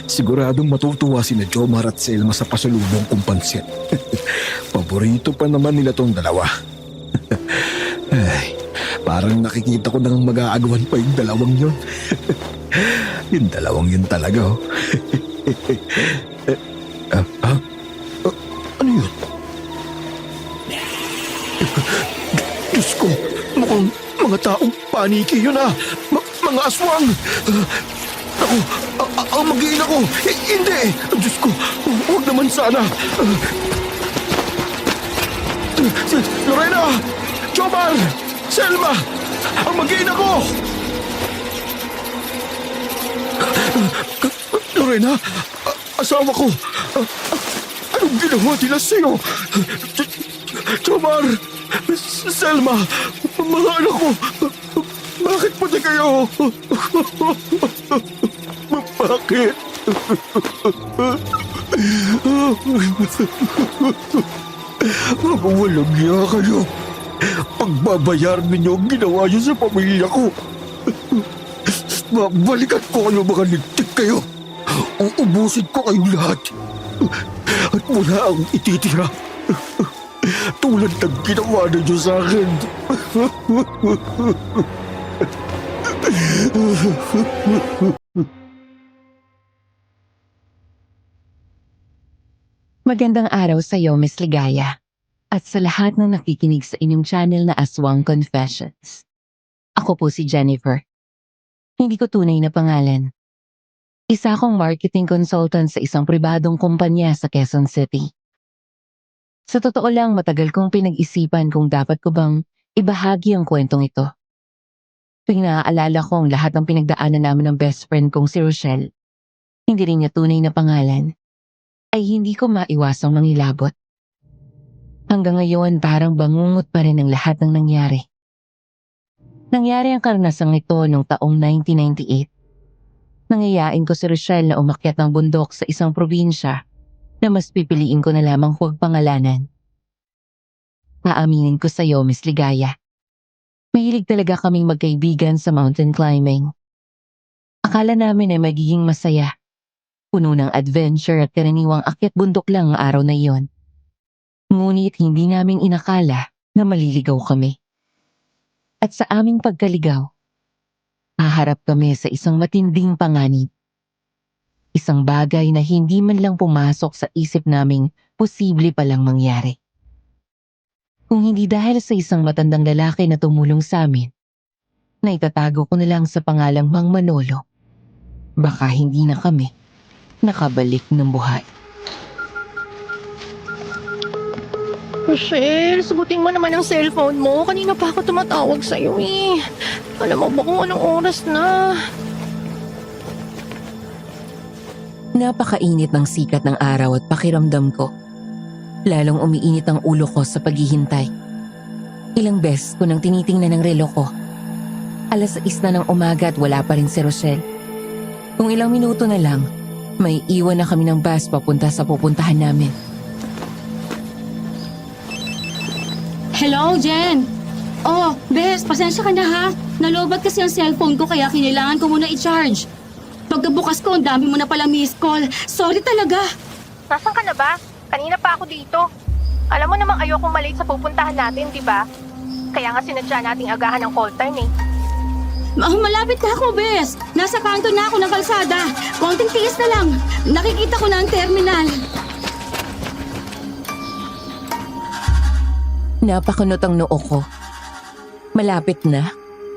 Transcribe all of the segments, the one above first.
Siguradong matutuwa sina Jomar at Selma sa pasalubong kong pansit. Paborito pa naman nila tong dalawa. Ay, parang nakikita ko nang mag-aagawan pa yung dalawang yun. Yung dalawang yun talaga, oh. Ano yun? Diyos ko, mukhang mga taong paniki yun, ah. Mga aswang. Ako, ang mag-iina ko. Hindi! Diyos ko, huwag naman sana. Lorena! Jomar! Selma! Ang mag-iina ko! Lorena! Asawa ko! Anong ginawa nila sa'yo? Jomar! Selma! Mga anak ko! Bakit pati kayo? Bakit? Walang niya kayo. Pagbabayaran ninyo ang ginawa niyo sa pamilya ko. Babalikan ko kayo, mga ligtik kayo. Uubusin ko kayong lahat. At wala ang ititira. Tulad ng ginawa ninyo sa akin. Magandang araw sa iyo, Miss Ligaya. At sa lahat ng nakikinig sa inyong channel na Aswang Confessions. Ako po si Jennifer. Hindi ko tunay na pangalan. Isa akong marketing consultant sa isang pribadong kumpanya sa Quezon City. Sa totoo lang, matagal kong pinag-isipan kung dapat ko bang ibahagi ang kwentong ito. Tuwing naaalala ko ang lahat ng pinagdaanan namin ng best friend kong si Rochelle, hindi rin niya tunay na pangalan, ay hindi ko maiwasang mangilabot. Hanggang ngayon parang bangungot pa rin ang lahat ng nangyari. Nangyari ang karanasang ito noong taong 1998. Nangayain ko si Rochelle na umakyat ng bundok sa isang probinsya na mas pipiliin ko na lamang huwag pangalanan. Aaminin ko sa iyo, Miss Ligaya. Mahilig talaga kaming magkaibigan sa mountain climbing. Akala namin ay magiging masaya. Puno ng adventure at karaniwang akyat bundok lang ang araw na iyon. Ngunit hindi namin inakala na maliligaw kami. At sa aming pagkaligaw, haharap kami sa isang matinding panganib. Isang bagay na hindi man lang pumasok sa isip naming posible palang mangyari. Kung hindi dahil sa isang matandang lalaki na tumulong sa amin, na itatago ko na lang sa pangalang Mang Manolo, baka hindi na kami nakabalik ng buhay. Rochelle, sagutin mo naman ang cellphone mo. Kanina pa ako tumatawag sa'yo eh. Alam mo ba kung anong oras na? Napakainit ng sikat ng araw at pakiramdam ko. Lalong umiinit ang ulo ko sa paghihintay. Ilang beses ko nang tinitingnan ang relo ko. 6:00 na ng umaga at wala pa rin si Rochelle. Kung ilang minuto na lang, may iwan na kami ng bus papunta sa pupuntahan namin. Hello, Jen! Oh, Bes, pasensya ka na ha. Nalobat kasi ang cellphone ko kaya kinailangan ko muna i-charge. Pagkabukas ko, ang dami mo na pala missed call. Sorry talaga. Nasaan ka na ba? Kanina pa ako dito. Alam mo namang ayokong malate sa pupuntahan natin, di ba? Kaya nga sinadya nating agahan ng call time eh. Malapit na ako, Bes. Nasa kanto na ako ng kalsada. Konting tiis na lang. Nakikita ko na ang terminal. Napakunot ang noo ko. Malapit na.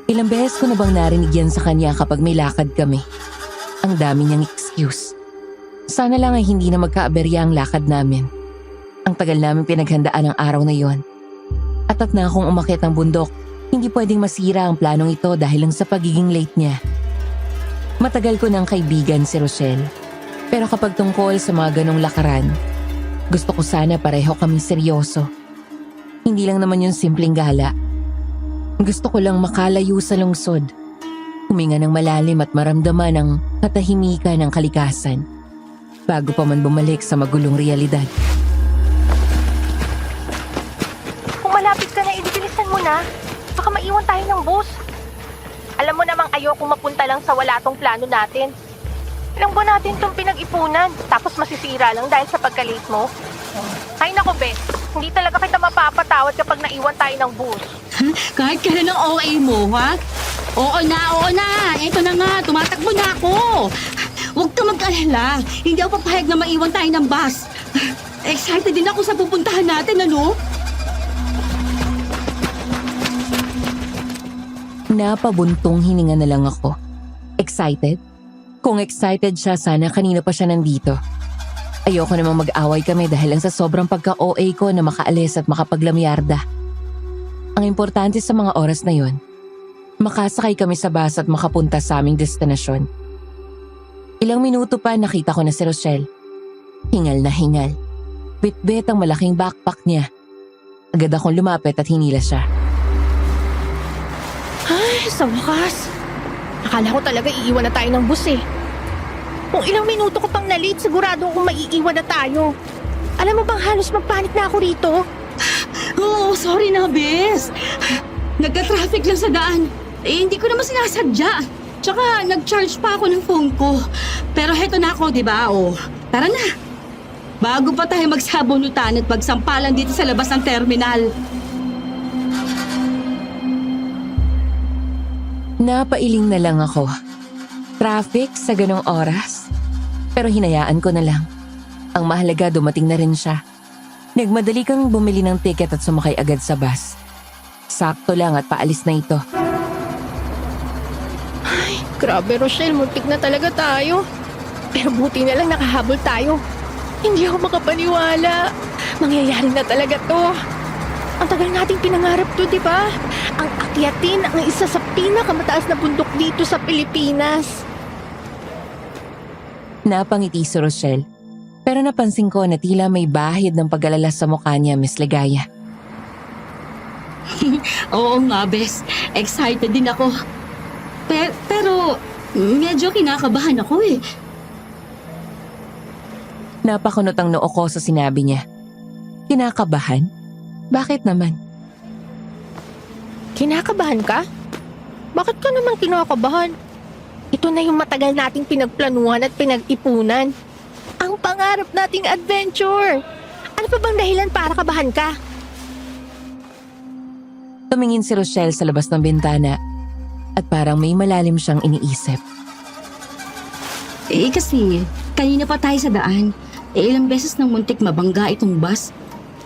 Ilang beses ko na bang narinig yan sa kanya kapag may lakad kami. Ang dami niyang excuse. Sana lang ay hindi na magkaaberya ang lakad namin. Ang tagal namin pinaghandaan ang araw na yon. Atat na akong umakyat ng bundok. Hindi pwedeng masira ang planong ito dahil lang sa pagiging late niya. Matagal ko ng kaibigan si Rochelle. Pero kapag tungkol sa mga ganong lakaran, gusto ko sana pareho kaming seryoso. Hindi lang naman yung simpleng gala. Gusto ko lang makalayo sa lungsod. Huminga ng malalim at maramdaman ang katahimikan ng kalikasan bago pa man bumalik sa magulong realidad. malapit ka na, ibibilisan mo na. Baka maiwan tayo ng bus. Alam mo namang ayokong mapunta lang sa wala tong plano natin. Ilang buwan natin itong pinag-ipunan, tapos masisira lang dahil sa pagka-late mo. Ay nako, Bes. Hindi talaga kita mapapatawad kapag naiwan tayo ng bus. Kahit kailan ang OA mo, ha? Oo na. Eto na nga, tumatakbo na ako. Huwag ka mag-alala. Hindi ako papayag na maiwan tayo ng bus. Excited din ako sa pupuntahan natin, ano? Napabuntong hininga na lang ako. Excited? Kung excited siya, sana kanina pa siya nandito. Ayoko namang mag-away kami dahil lang sa sobrang pagka-OA ko na makaalis at makapaglamyarda. Ang importante sa mga oras na yon, makasakay kami sa bus at makapunta sa aming destinasyon. Ilang minuto pa nakita ko na si Rochelle. Hingal na hingal. Bitbit ang malaking backpack niya. Agad akong lumapit at hinila siya. Ay, sa wakas. Akala ko talaga iiwan na tayo ng bus eh. Kung ilang minuto ko pang na-late, sigurado akong maiiwan na tayo. Alam mo bang halos magpanik na ako rito? Oo, sorry na, Bes. Nagka-traffic lang sa daan. Hindi ko naman sinasadya. Tsaka, nag-charge pa ako ng phone ko. Pero heto na ako, di ba? Tara na. Bago pa tayo magsabunutan at magsampalan dito sa labas ng terminal. Napailing na lang ako. Traffic sa ganong oras. Pero hinayaan ko na lang. Ang mahalaga dumating na rin siya. Nagmadali kang bumili ng ticket at sumakay agad sa bus. Sakto lang at paalis na ito. Ay, grabe Rochelle, muntik na talaga tayo. Pero buti na lang nakahabol tayo. Hindi ako makapaniwala. Mangyayari na talaga to. Ang tagal nating pinangarap to, di ba? Ang akyatin ang isa sa pinakamataas na bundok dito sa Pilipinas. Napangiti si Rochelle. Pero napansin ko na tila may bahid ng pag-alala sa mukha niya, Miss Ligaya. Oo nga, Bes. Excited din ako. Pero medyo kinakabahan ako eh. Napakunot ang noo ko sa sinabi niya. Kinakabahan? Bakit naman? Kinakabahan ka? Bakit ka naman kinakabahan? Ito na yung matagal nating pinagplanuhan at pinag-ipunan. Ang pangarap nating adventure. Ano pa bang dahilan para kabahan ka? Tumingin si Rochelle sa labas ng bintana at parang may malalim siyang iniisip. Kasi kanina pa tayo sa daan. Ilang beses nang muntik mabangga itong bus.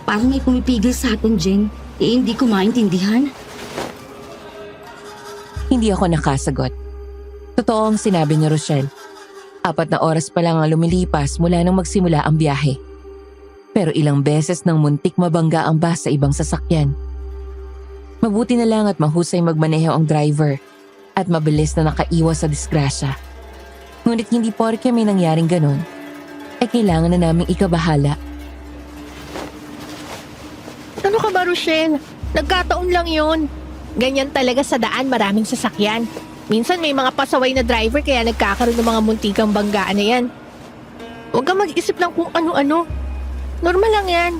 Parang may pumipigil sa atin, Jen. Hindi ko maintindihan. Hindi ako nakasagot. Totoo ang sinabi ni Rochelle. 4 na oras pa lang ang lumilipas mula nang magsimula ang biyahe. Pero ilang beses nang muntik mabangga ang bus sa ibang sasakyan. Mabuti na lang at mahusay magmaneho ang driver at mabilis na nakaiwas sa disgrasya. Ngunit hindi porke may nangyaring ganon, ay kailangan na naming ikabahala. Ano ka ba, Rochelle? Nagkataon lang yun. Ganyan talaga sa daan, maraming sasakyan. Minsan may mga pasaway na driver kaya nagkakaroon ng mga muntikang banggaan na yan. Huwag kang mag-isip lang kung ano-ano. Normal lang yan.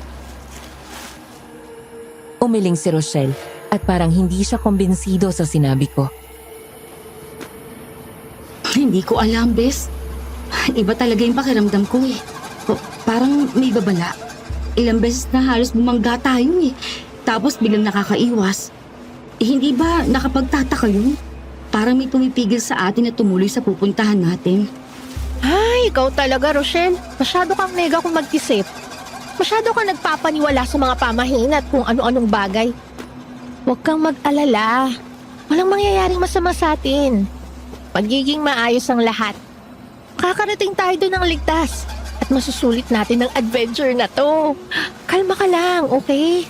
Umiling si Rochelle at parang hindi siya kumbinsido sa sinabi ko. Hindi ko alam, Bes. Iba talaga yung pakiramdam ko eh. Parang may babala. Ilang beses na halos bumangga tayo eh. Tapos biglang nakakaiwas. Hindi ba nakapagtataka yun? Parang may pumipigil sa atin na tumuloy sa pupuntahan natin. Ay, ikaw talaga, Rochelle. Masyado kang nega kung mag-isip. Masyado kang nagpapaniwala sa mga pamahiin at kung ano-anong bagay. Huwag kang mag-alala. Walang mangyayaring masama sa atin. Pagiging maayos ang lahat. Kakarating tayo doon ng ligtas at masusulit natin ang adventure na to. Kalma ka lang, okay?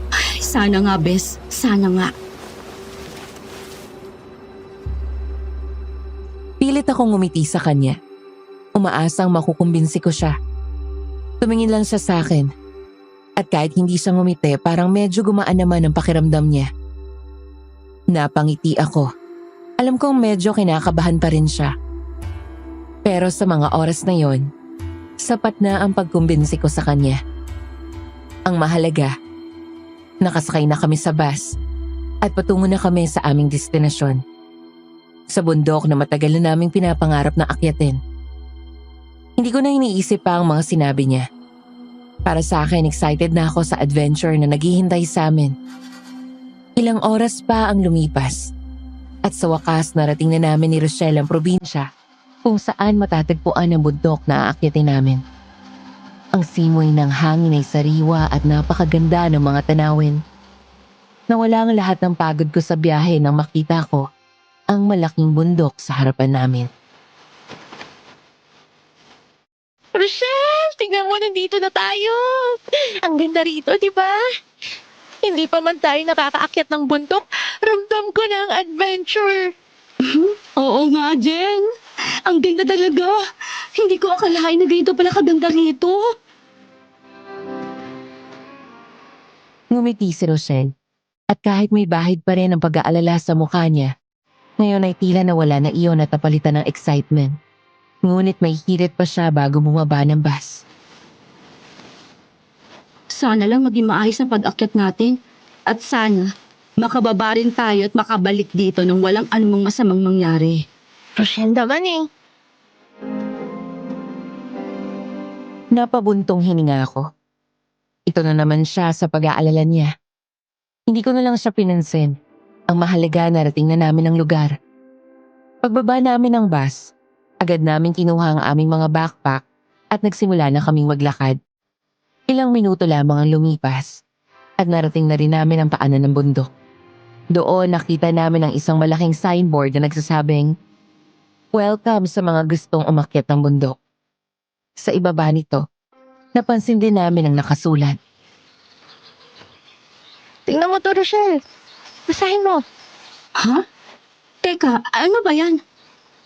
Ay, sana nga, Bes. Sana nga. Pilit akong ngumiti sa kanya. Umaasang makukumbinsi ko siya. Tumingin lang siya sa akin. At kahit hindi siya ngumiti, parang medyo gumaan naman ang pakiramdam niya. Napangiti ako. Alam kong medyo kinakabahan pa rin siya. Pero sa mga oras na yon, sapat na ang pagkumbinsi ko sa kanya. Ang mahalaga, Nakasakay na kami sa bus at patungo na kami sa aming destinasyon. Sa bundok na matagal na naming pinapangarap na akyatin. Hindi ko na iniisip pa ang mga sinabi niya. Para sa akin, excited na ako sa adventure na naghihintay sa amin. Ilang oras pa ang lumipas. At sa wakas, narating na namin ni Rochelle ang probinsya kung saan matatagpuan ang bundok na aakyatin namin. Ang simoy ng hangin ay sariwa at napakaganda ng mga tanawin. Nawala ang lahat ng pagod ko sa biyahe nang makita ko ang malaking bundok sa harapan namin. Rochelle, tingnan mo, nandito na tayo. Ang ganda rito, di ba? Hindi pa man tayo nakakaakyat ng bundok, ramdam ko na ang adventure. Oo nga, Jen. Ang ganda talaga. Hindi ko akalain na ganito pala kaganda rito. Ngumiti si Rochelle at kahit may bahid pa rin ang pag-aalala sa mukha niya, ngayon ay tila nawala na iyon at napalitan ng excitement. Ngunit may hirit pa siya bago bumaba ng bus. Sana lang maging maayos ang pag-akyat natin. At sana, makababa rin tayo at makabalik dito nang walang anumang masamang mangyari. Rochelle naman eh. Napabuntong hininga ako. Ito na naman siya sa pag-aalala niya. Hindi ko na lang siya pinansin. Ang mahalaga, narating na namin ang lugar. Pagbaba namin ng bus, agad namin kinuha ang aming mga backpack at nagsimula na kaming maglakad. Ilang minuto lamang ang lumipas at narating na rin namin ang paanan ng bundok. Doon nakita namin ang isang malaking signboard na nagsasabing, "Welcome sa mga gustong umakyat ng bundok." Sa ibaba nito, napansin din namin ang nakasulat. Tingnan mo to, Rochelle. Basahin mo. Ha? Teka, ano ba yan?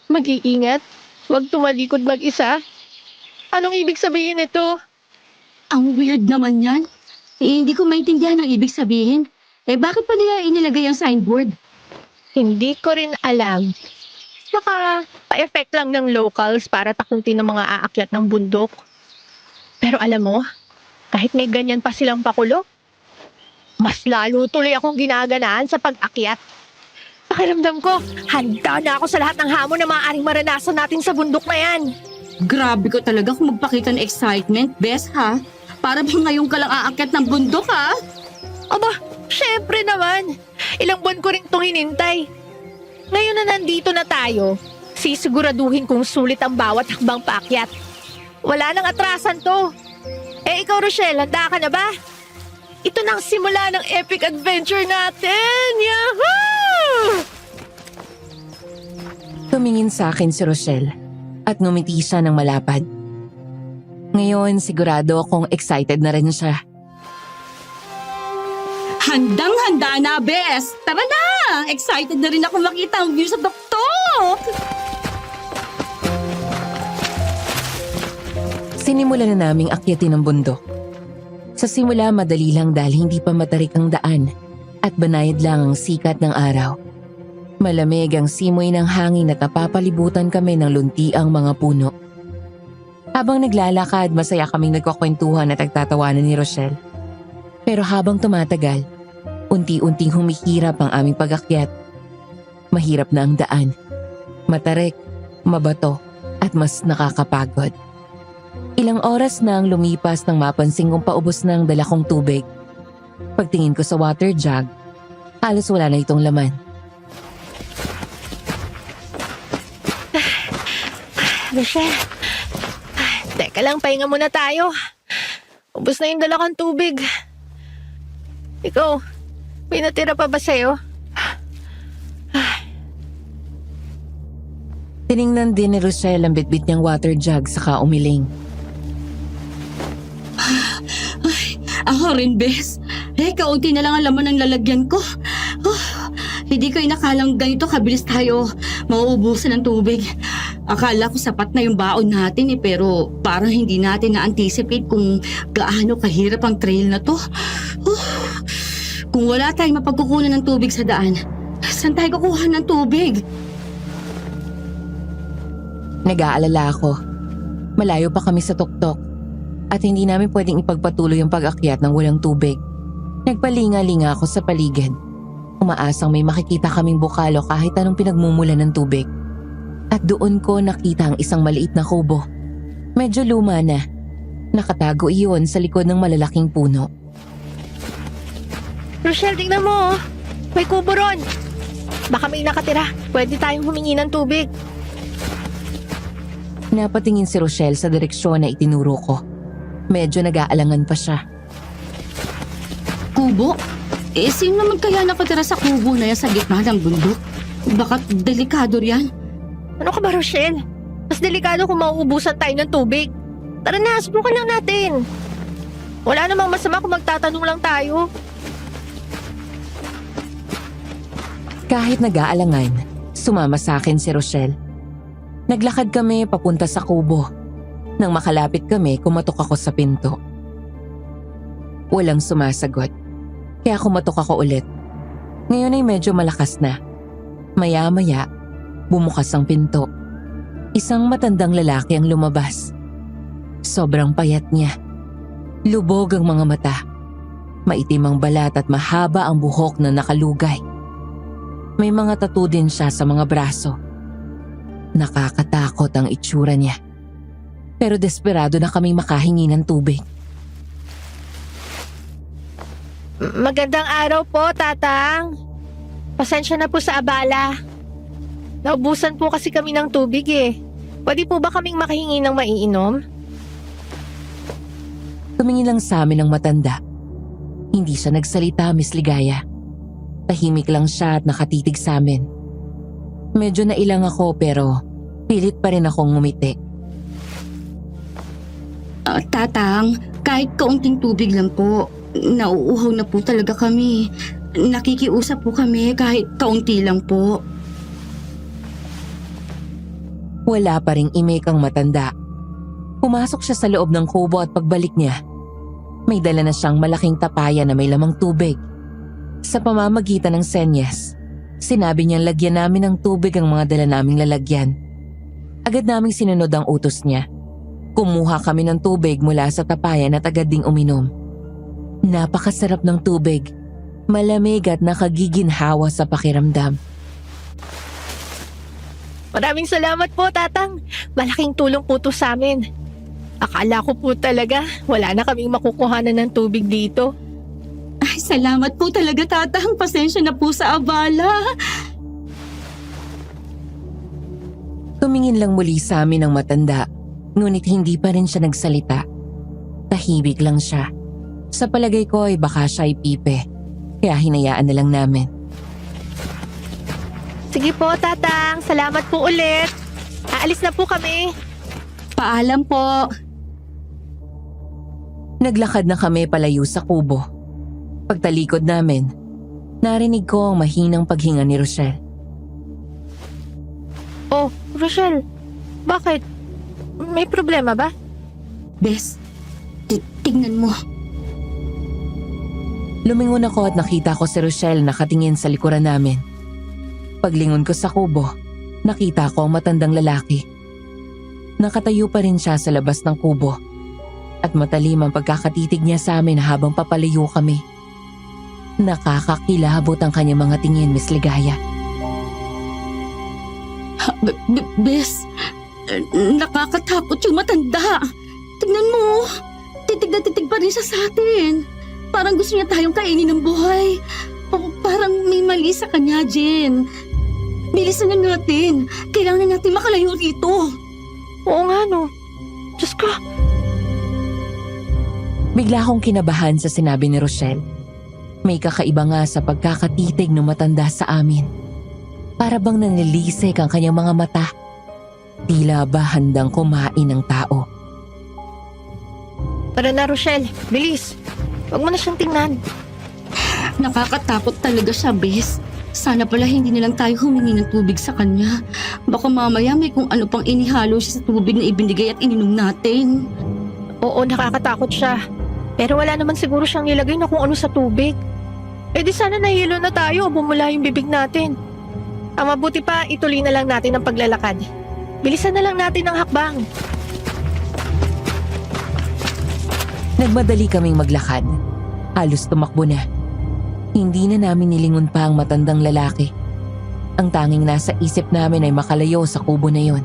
Mag-iingat. Huwag tumalikod mag-isa. Anong ibig sabihin nito? Ang weird naman yan. Hindi ko maintindihan ang ibig sabihin. Bakit pa nila inilagay ang signboard? Hindi ko rin alam. Baka pa-effect lang ng locals para takutin ng mga aakyat ng bundok. Pero alam mo, kahit may ganyan pa silang pakulo, mas lalo tuloy akong ginaganaan sa pag-akyat. Pakiramdam ko, handa na ako sa lahat ng hamon na maaaring maranasan natin sa bundok na yan. Grabe ko talaga kung magpakita ng excitement, Bes, ha? Para bang ngayon ka lang aakyat ng bundok, ha? Aba, syempre naman. Ilang buwan ko rin itong hinintay. Ngayon na nandito na tayo, sisiguraduhin kong sulit ang bawat hakbang paakyat. Wala nang atrasan to. Ikaw, Rochelle, handa ka na ba? Ito na ang simula ng epic adventure natin! Yahoo! Tumingin sa akin si Rochelle at ngumiti siya ng malapad. Ngayon, sigurado akong excited na rin siya. Handang-handa na, Bes! Tara na! Excited na rin ako makita ang view sa tuktok! Sinimulan na naming akyatin ang bundok. Sa simula, madali lang dahil hindi pa matarik ang daan at banayad lang ang sikat ng araw. Malamig ang simoy ng hangin at napapalibutan kami ng luntiang mga puno. Habang naglalakad, masaya kaming nagkukwentuhan at nagtatawanan ni Rochelle. Pero habang tumatagal, unti-unting humihirap ang aming pag-akyat. Mahirap na ang daan. Matarik, mabato at mas nakakapagod. Ilang oras na ang lumipas nang mapansin kong paubos na ang dala kong tubig. Pagtingin ko sa water jug, halos wala na itong laman. Rochelle, teka lang, pahinga muna tayo. Ubus na yung dala kong tubig. Ikaw, may natira pa ba sa'yo? Tiningnan din ni Rochelle ang bitbit niyang water jug saka umiling. Ako rin, Bes. Kaunti na lang ang laman ng lalagyan ko. Hindi ko inakalang ganito kabilis tayo mauubusan ng tubig. Akala ko sapat na yung baon natin pero parang hindi natin na-anticipate kung gaano kahirap ang trail na to. Kung wala tayong mapagkukunan ng tubig sa daan, saan tayo kukuha ng tubig? Nag-aalala ako. Malayo pa kami sa tuktok at hindi namin pwedeng ipagpatuloy ang pag-akyat ng walang tubig. Nagpalinga-linga ako sa paligid. Umaasang may makikita kaming bukalo kahit anong pinagmumulan ng tubig. At doon ko nakita ang isang maliit na kubo. Medyo luma na. Nakatago iyon sa likod ng malalaking puno. Rochelle, tingnan mo. May kubo ron. Baka may nakatira. Pwede tayong humingi ng tubig. Napatingin si Rochelle sa direksyon na itinuro ko. Medyo nag-aalangan pa siya. Kubo? Sino naman kaya nakatira sa kubo na yan sa gitna ng bundok? Baka delikado riyan. Ano ka ba, Rochelle? Mas delikado kung mauubusan tayo ng tubig. Tara na, subukan lang natin. Wala namang masama kung magtatanong lang tayo. Kahit nag-aalangan, sumama sa akin si Rochelle. Naglakad kami papunta sa kubo. Nang makalapit kami, kumatok ako sa pinto. Walang sumasagot. Kaya kumatok ako ulit. Ngayon ay medyo malakas na. Maya-maya, bumukas ang pinto. Isang matandang lalaki ang lumabas. Sobrang payat niya. Lubog ang mga mata. Maitim ang balat at mahaba ang buhok na nakalugay. May mga tattoo din siya sa mga braso. Nakakatakot ang itsura niya. Pero desperado na kaming makahingi ng tubig. Magandang araw po, Tatang. Pasensya na po sa abala. Naubusan po kasi kami ng tubig eh. Pwede po ba kaming makahingi ng maiinom? Tumingin lang sa amin ang matanda. Hindi siya nagsalita, Miss Ligaya. Tahimik lang siya at nakatitig sa amin. Medyo nailang ako pero pilit pa rin akong ngumiti. Tatang, kahit kaunting tubig lang po. Nauuhaw na po talaga kami. Nakikiusap po kami kahit kaunti lang po. Wala pa ring imik ang matanda. Pumasok siya sa loob ng kubo at pagbalik niya, may dala na siyang malaking tapaya na may lamang tubig. Sa pamamagitan ng senyas, sinabi niyang lagyan namin ng tubig ang mga dala naming lalagyan. Agad naming sinunod ang utos niya. Kumuha kami ng tubig mula sa tapayan at agad ding uminom. Napakasarap ng tubig. Malamig at nakagiginhawa sa pakiramdam. Maraming salamat po, Tatang. Malaking tulong po to sa amin. Akala ko po talaga wala na kaming makukuhanan ng tubig dito. Ay, salamat po talaga, Tatang. Pasensya na po sa abala. Tumingin lang muli sa amin ang matanda, ngunit hindi pa rin siya nagsalita. Tahimik lang siya. Sa palagay ko ay baka siya ay pipe, kaya hinayaan na lang namin. Sige po, Tatang. Salamat po ulit. Aalis na po kami. Paalam po. Naglakad na kami palayo sa kubo. Pagtalikod namin, narinig ko ang mahinang paghinga ni Rochelle. Oh, Rochelle. Bakit? May problema ba? Bes, tignan mo. Lumingon ako at nakita ko si Rochelle nakatingin sa likuran namin. Paglingon ko sa kubo, nakita ko ang matandang lalaki. Nakatayo pa rin siya sa labas ng kubo at matalim ang pagkakatitig niya sa amin habang papalayo kami. Nakakakilabot ang kanyang mga tingin, Miss Ligaya. Bes, nakakatakot yung matanda. Tignan mo, titig na titig pa rin siya sa atin. Parang gusto niya tayong kainin ng buhay. Parang may mali sa kanya, Jen. Bilisan na natin. Kailangan natin makalayo rito. Oo nga no. Diyos ko. Bigla akong kinabahan sa sinabi ni Rochelle. May kakaiba nga sa pagkakatitig ng matanda sa amin. Para bang nanilisik ang kanyang mga mata. Tila ba handang kumain ng tao. Tara na, Rochelle. Bilis. Huwag mo na siyang tingnan. Nakakatakot talaga siya, Bes. Sana pala hindi na lang tayo humingi ng tubig sa kanya. Baka mamaya may kung ano pang inihalo siya sa tubig na ibinigay at ininom natin. Oo, nakakatakot siya. Pero wala naman siguro siyang nilagay na kung ano sa tubig. Eh di sana nahilo na tayo o bumula yung bibig natin. Ang mabuti pa, ituloy na lang natin ang paglalakad. Bilisan na lang natin ang hakbang. Nagmadali kaming maglakad. Halos tumakbo na. Hindi na namin nilingon pa ang matandang lalaki. Ang tanging nasa isip namin ay makalayo sa kubo na yon.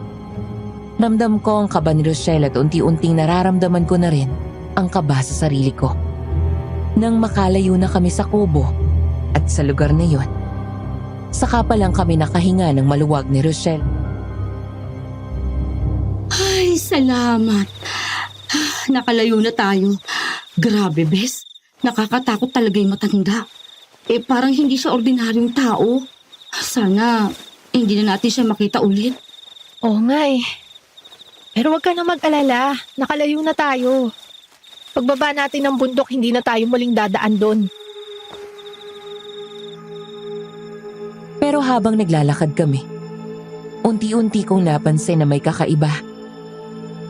Ramdam ko ang kaba ni Rochelle at unti-unting nararamdaman ko na rin ang kaba sa sarili ko. Nang makalayo na kami sa kubo at sa lugar na yon, saka pa lang kami nakahinga ng maluwag ni Rochelle. Ay, salamat. Nakalayo na tayo. Grabe, Bes. Nakakatakot talaga yung matanda. Parang hindi siya ordinaryong tao. Sana hindi na natin siya makita ulit. Oo nga eh. Pero huwag ka na mag-alala. Nakalayo na tayo. Pagbaba natin ng bundok, hindi na tayo muling dadaan doon. Pero habang naglalakad kami, unti-unti kong napansin na may kakaiba.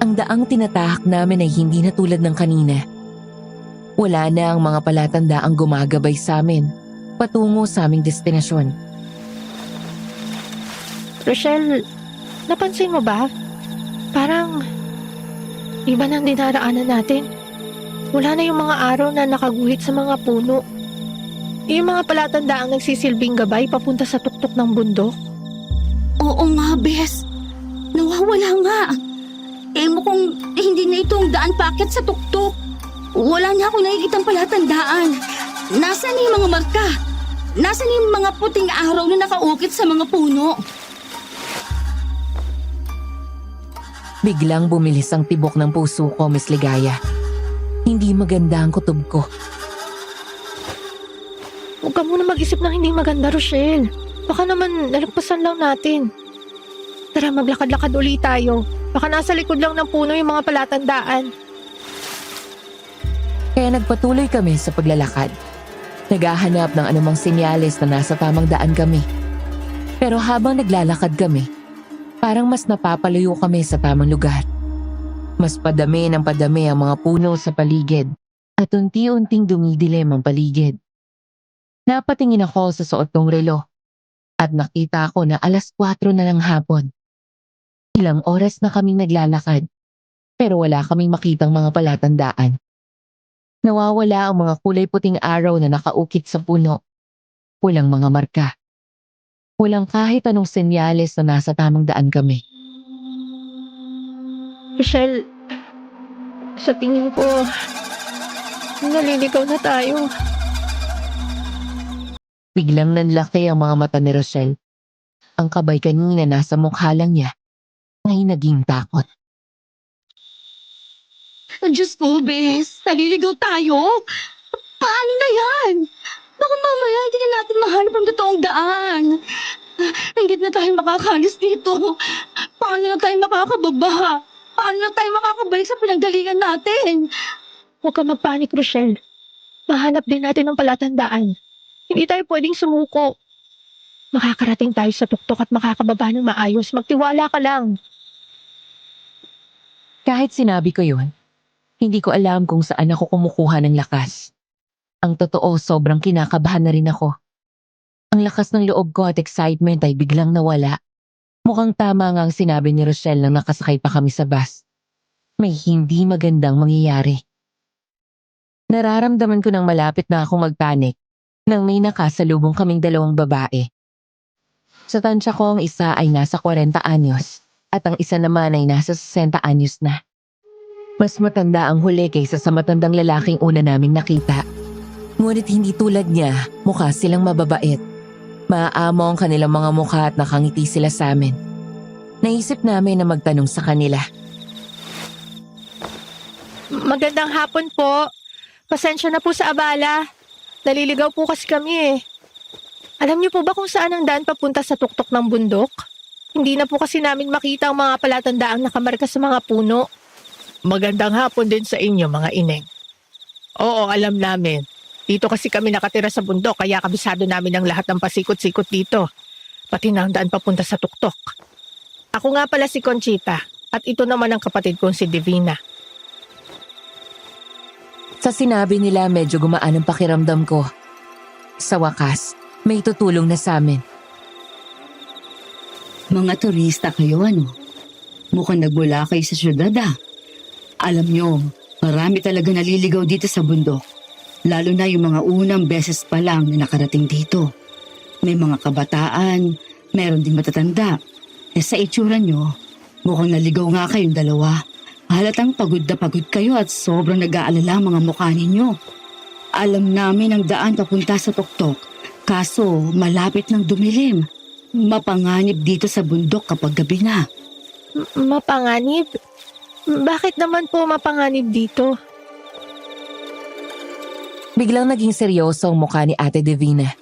Ang daang tinatahak namin ay hindi na tulad ng kanina. Wala na ang mga palatandaang gumagabay sa amin patungo sa aming destinasyon. Rochelle, napansin mo ba? Parang iba nang dinaraanan natin. Wala na yung mga araw na nakaguhit sa mga puno. Yung mga palatandaang nagsisilbing gabay papunta sa tuktok ng bundok. Oo nga, Bes. Nawawala nga. Mukhang hindi na itong daan paakyat sa tuktok. Wala na akong nakikitang palatandaan. Nasaan na yung mga marka? Nasaan yung mga puting araw na nakaukit sa mga puno? Biglang bumilis ang tibok ng puso ko, Miss Ligaya. Hindi maganda ang kutob ko. Huwag ka muna mag-isip ng hindi maganda, Rochelle. Baka naman nalagpasan lang natin. Tara, maglakad-lakad ulit tayo. Baka nasa likod lang ng puno yung mga palatandaan. Kaya nagpatuloy kami sa paglalakad. Naghahanap ng anumang senyales na nasa tamang daan kami. Pero habang naglalakad kami, parang mas napapalayo kami sa tamang lugar. Mas padami ng padami ang mga puno sa paligid at unti-unting dumidilim ang paligid. Napatingin ako sa suot kong relo at nakita ko na 4:00 na ng hapon. Ilang oras na kaming naglalakad pero wala kaming makitang mga palatandaan. Nawawala ang mga kulay puting araw na nakaukit sa puno. Walang mga marka. Walang kahit anong senyales na nasa tamang daan kami. Rochelle, sa tingin ko, naliligaw na tayo. Biglang nanlaki ang mga mata ni Rochelle. Ang kabay kanina nasa mukha lang niya ay naging takot. Diyos ko, Bes. Naliligaw tayo. Paano na yan? Baka mamaya hindi na natin mahanap ang totoong daan. Hindi na tayo makakalis dito. Paano na tayo makakababa? Paano na tayo makakabalik sa pinanggalingan natin? Huwag ka magpanik, Rochelle. Mahanap din natin ang palatandaan. Hindi tayo pwedeng sumuko. Makakarating tayo sa tuktok at makakababa ng maayos. Magtiwala ka lang. Kahit sinabi ko yun, hindi ko alam kung saan ako kumukuha ng lakas. Ang totoo, sobrang kinakabahan na rin ako. Ang lakas ng loob ko at excitement ay biglang nawala. Mukhang tama nga ang sinabi ni Rochelle nang nakasakay pa kami sa bus. May hindi magandang mangyayari. Nararamdaman ko nang malapit na akong magpanik nang may nakasalubong kaming 2 babae. Sa tansya ko ang isa ay nasa 40 anyos at ang isa naman ay nasa 60 anyos na. Mas matanda ang huli kaysa sa matandang lalaking una naming nakita. Ngunit hindi tulad niya, mukha silang mababait. Maaamo ang kanilang mga mukha at nakangiti sila sa amin. Naisip namin na magtanong sa kanila. Magandang hapon po. Pasensya na po sa abala. Naliligaw po kasi kami eh. Alam niyo po ba kung saan ang daan papunta sa tuktok ng bundok? Hindi na po kasi namin makita ang mga palatandaang nakamarka sa mga puno. Magandang hapon din sa inyo, mga ineng. Oo, alam namin. Dito kasi kami nakatira sa bundok, kaya kabisado namin ang lahat ng pasikot-sikot dito. Pati na ang daan papunta sa tuktok. Ako nga pala si Conchita, at ito naman ang kapatid kong si Divina. Sa sinabi nila, medyo gumaan ang pakiramdam ko. Sa wakas, may tutulong na sa amin. Mga turista kayo, ano? Mukhang nagmula kayo sa syudad, ah. Alam nyo, marami talaga naliligaw dito sa bundok. Lalo na yung mga unang beses pa lang na nakarating dito. May mga kabataan, meron din matatanda. Sa itsura nyo, mukhang naligaw nga kayong dalawa. Halatang pagod na pagod kayo at sobrang nag-aalala ang mga mukha ninyo. Alam namin ang daan papunta sa tuktok, kaso malapit ng dumilim. Mapanganib dito sa bundok kapag gabi na. Mapanganib? Bakit naman po mapanganib dito? Biglang naging seryoso ang mukha ni Ate Divina.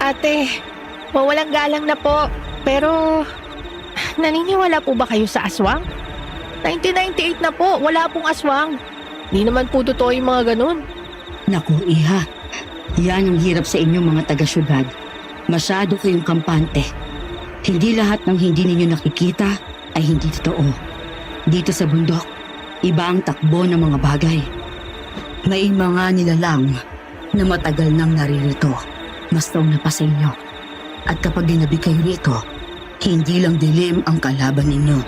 Ate, walang galang na po. Pero, naniniwala po ba kayo sa aswang? 1998 na po, wala pong aswang. Di naman po totoo yung mga ganun. Naku, Iha. Yan ang hirap sa inyong mga taga-syudad. Masyado kayong kampante. Hindi lahat ng hindi ninyo nakikita ay hindi totoo. Dito sa bundok, iba ang takbo ng mga bagay. May mga nilalang na matagal nang naririto. Mas taon na pa sa inyo. At kapag ginabi kayo rito, hindi lang dilim ang kalaban ninyo.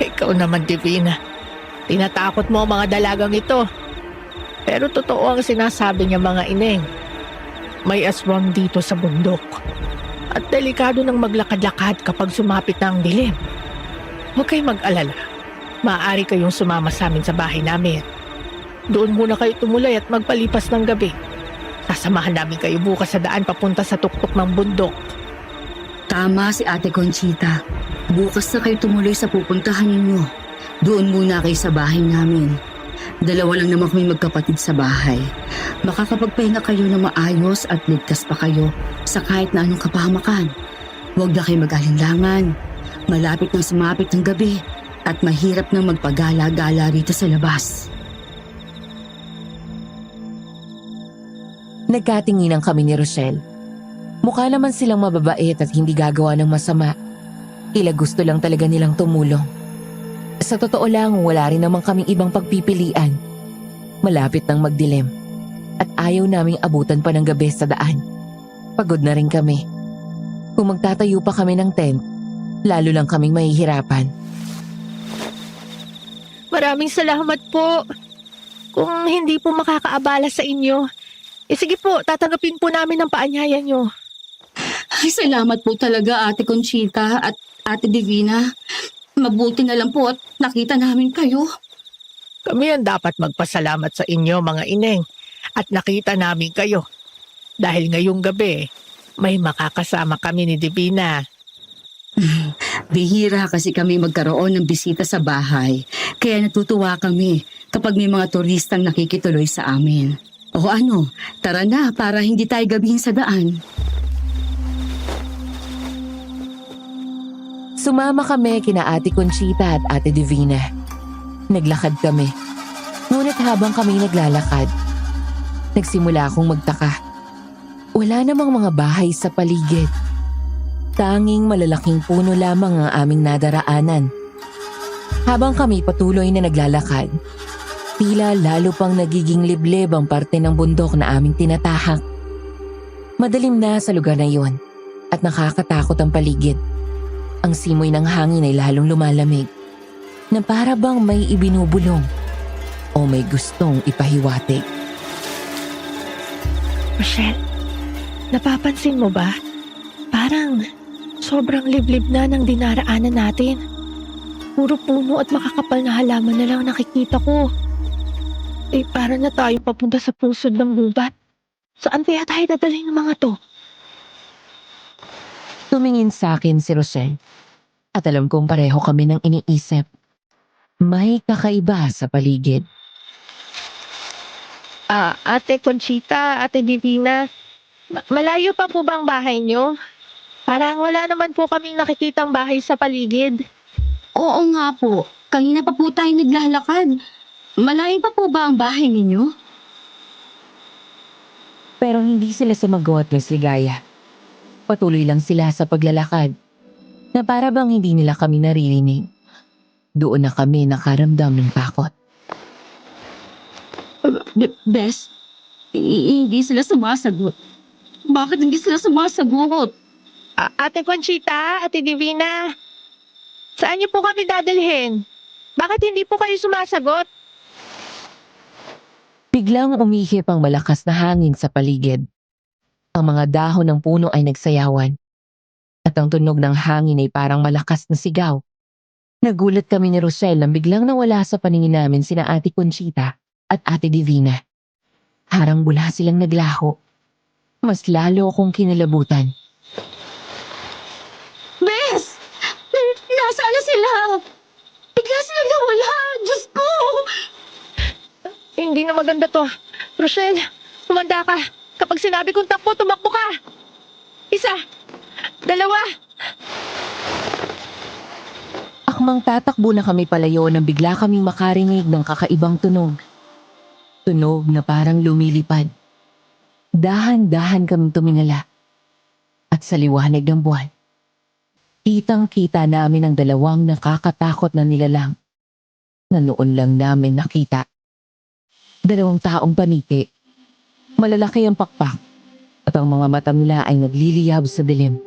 Ikaw naman, Divina. Tinatakot mo ang mga dalagang ito. Pero totoo ang sinasabi niya, mga ineng. May aswang dito sa bundok. At delikado nang maglakad-lakad kapag sumapit na ang dilim. Huwag kayong mag-alala. Maaari kayong sumama sa amin sa bahay namin. Doon muna kayo tumulay at magpalipas ng gabi. Sasamahan namin kayo bukas sa daan papunta sa tuktok ng bundok. Tama si Ate Conchita. Bukas na kayo tumuloy sa pupuntahan ninyo. Doon muna kayo sa bahay namin. Dalawa lang naman kami magkapatid sa bahay. Makakapagpahinga kayo na maayos at ligtas pa kayo sa kahit na anong kapahamakan. Huwag na kayo mag-alinlangan. Malapit nang sumapit ng gabi at mahirap nang magpagala-gala rito sa labas. Nagkatinginan kami ni Rochelle. Mukha naman silang mababait at hindi gagawa ng masama. Tila gusto lang talaga nilang tumulong. Sa totoo lang, wala rin naman kaming ibang pagpipilian. Malapit nang magdilim at ayaw naming abutan pa ng gabi sa daan. Pagod na rin kami. Kung magtatayo pa kami ng tent, lalo lang kaming mahihirapan. Maraming salamat po. Kung hindi po makakaabala sa inyo, sige po, tatanggapin po namin ang paanyaya nyo. Ay, salamat po talaga Ate Conchita at Ate Divina. Mabuti na lang po at nakita namin kayo. Kami ang dapat magpasalamat sa inyo, mga ineng. At nakita namin kayo. Dahil ngayong gabi, may makakasama kami ni Divina. Bihira kasi kami magkaroon ng bisita sa bahay. Kaya natutuwa kami kapag may mga turistang nakikituloy sa amin. O ano, tara na para hindi tayo gabihin sa daan. Sumama kami kina Ate Conchita at Ate Divina. Naglakad kami. Ngunit habang kami naglalakad, nagsimula akong magtaka. Wala namang mga bahay sa paligid. Tanging malalaking puno lamang ang aming nadaraanan. Habang kami patuloy na naglalakad, tila lalo pang nagiging liblib ang parte ng bundok na aming tinatahak. Madilim na sa lugar na iyon at nakakatakot ang paligid. Ang simoy ng hangin ay lalong lumalamig na para bang may ibinubulong o may gustong ipahiwatig. Rochelle, napapansin mo ba? Parang sobrang liblib na ng dinaraanan natin. Puro puno at makakapal na halaman na lang nakikita ko. Para na tayo papunta sa pusod ng gubat. Saan kaya tayo dadalhin ng mga to? Tumingin sa akin si Rochelle at alam kong pareho kami ng iniisip. May kakaiba sa paligid. Ate Conchita, Ate Divina, malayo pa po ba ang bahay nyo? Parang wala naman po kaming nakikitang bahay sa paligid. Oo nga po, kanina pa po tayo naglalakad. Malayo pa po ba ang bahay ninyo? Pero hindi sila sumagot, Miss Ligaya. Patuloy lang sila sa paglalakad na para bang hindi nila kami naririnig. Doon na kami nakaramdam ng takot. Bes, hindi sila sumasagot. Bakit hindi sila sumasagot? Ate Conchita, Ate Divina, saan niyo po kami dadalhin? Bakit hindi po kayo sumasagot? Biglang umihip ang malakas na hangin sa paligid. Ang mga dahon ng puno ay nagsayawan. At ang tunog ng hangin ay parang malakas na sigaw. Nagulat kami ni Rochelle nang biglang nawala sa paningin namin sina Ate Conchita at Ate Divina. Harang bula silang naglaho. Mas lalo akong kinalabutan. Bes! Nasaan na sila? Bigla silang nawala. Diyos ko! Hindi na maganda to. Rochelle, humanda ka. Kapag sinabi kong takbo, tumakbo ka. Isa, dalawa. Akmang tatakbo na kami palayo nang bigla kaming makarinig ng kakaibang tunog. Tunog na parang lumilipad. Dahan-dahan kaming tumingala. At sa liwanag ng buwan, kitang-kita namin ang dalawang nakakatakot na nilalang na noon lang namin nakita. Dalawang taong paniki. Malalaki ang pakpak at ang mga mata nila ay nagliliyab sa dilim.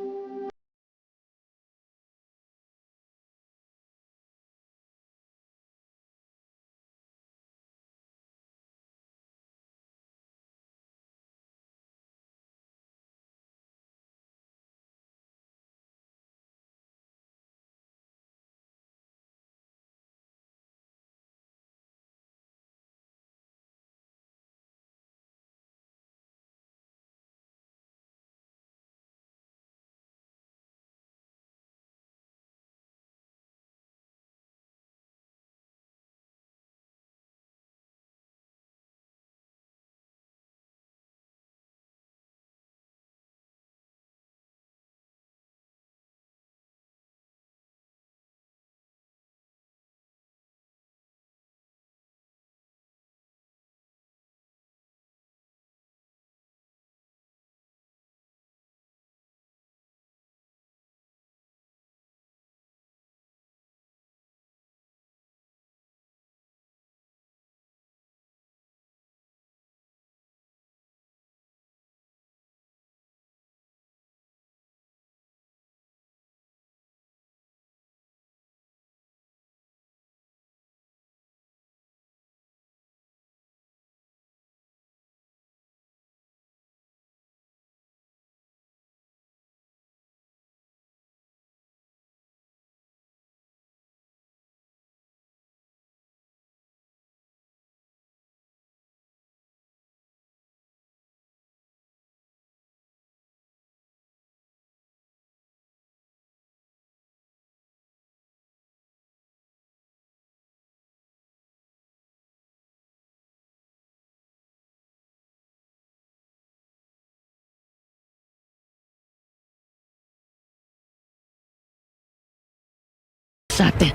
Sa atin.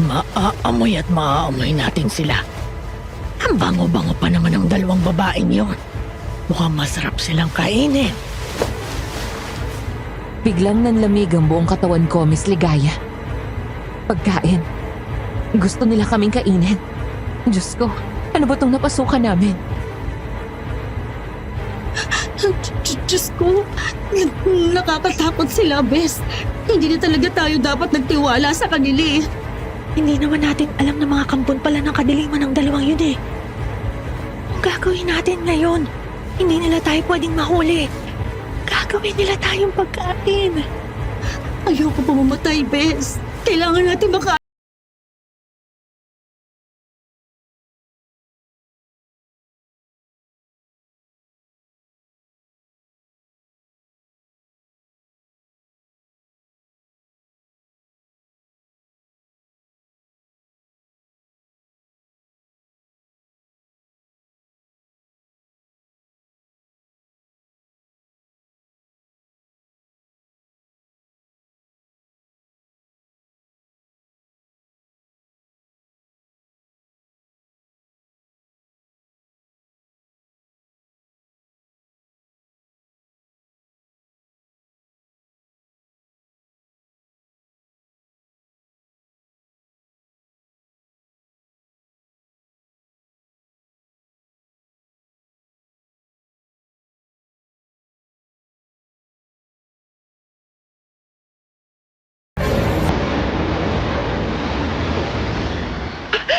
Maaamoy at maaamoy natin sila. Ang bango-bango pa naman ng dalawang babaeng yon. Mukhang masarap silang kainin. Biglang nanlamig ang buong katawan ko, Miss Ligaya. Pagkain. Gusto nila kaming kainin. Diyos ko, ano ba itong napasukan namin? Diyos ko, nakakatakot sila, Bes. Hindi na talaga tayo dapat nagtiwala sa kanila eh. Hindi naman natin alam na mga kampon pala ng kadiliman ng dalawang yun eh. Ang gagawin natin ngayon, hindi nila tayo pwedeng mahuli. Gagawin nila tayong pagkain. Ayoko pa mamatay, Bes. Kailangan natin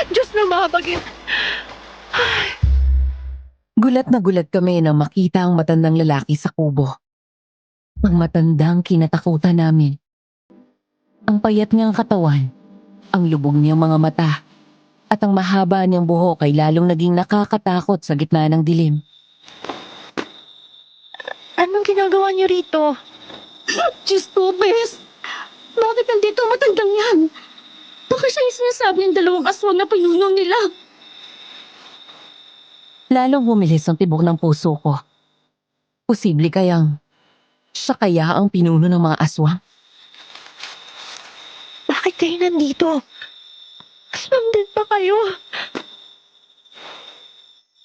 Diyos na mabagin. Gulat na gulat kami nang makita ang matandang lalaki sa kubo. Ang matandang kinatakutan namin. Ang payat niyang katawan, ang lubog niyang mga mata, at ang mahaba niyang buhok ay lalong naging nakakatakot sa gitna ng dilim. Anong ginagawa niyo rito? Diyos ko, Bes! Bakit nandito ang matandang yan? Baka siya yung sinasabi ng dalawang aswang na pinuno nila. Lalong humilis ang tibok ng puso ko. Posible kayang siya kaya ang pinuno ng mga aswang? Bakit kayo nandito? Aswang din pa kayo.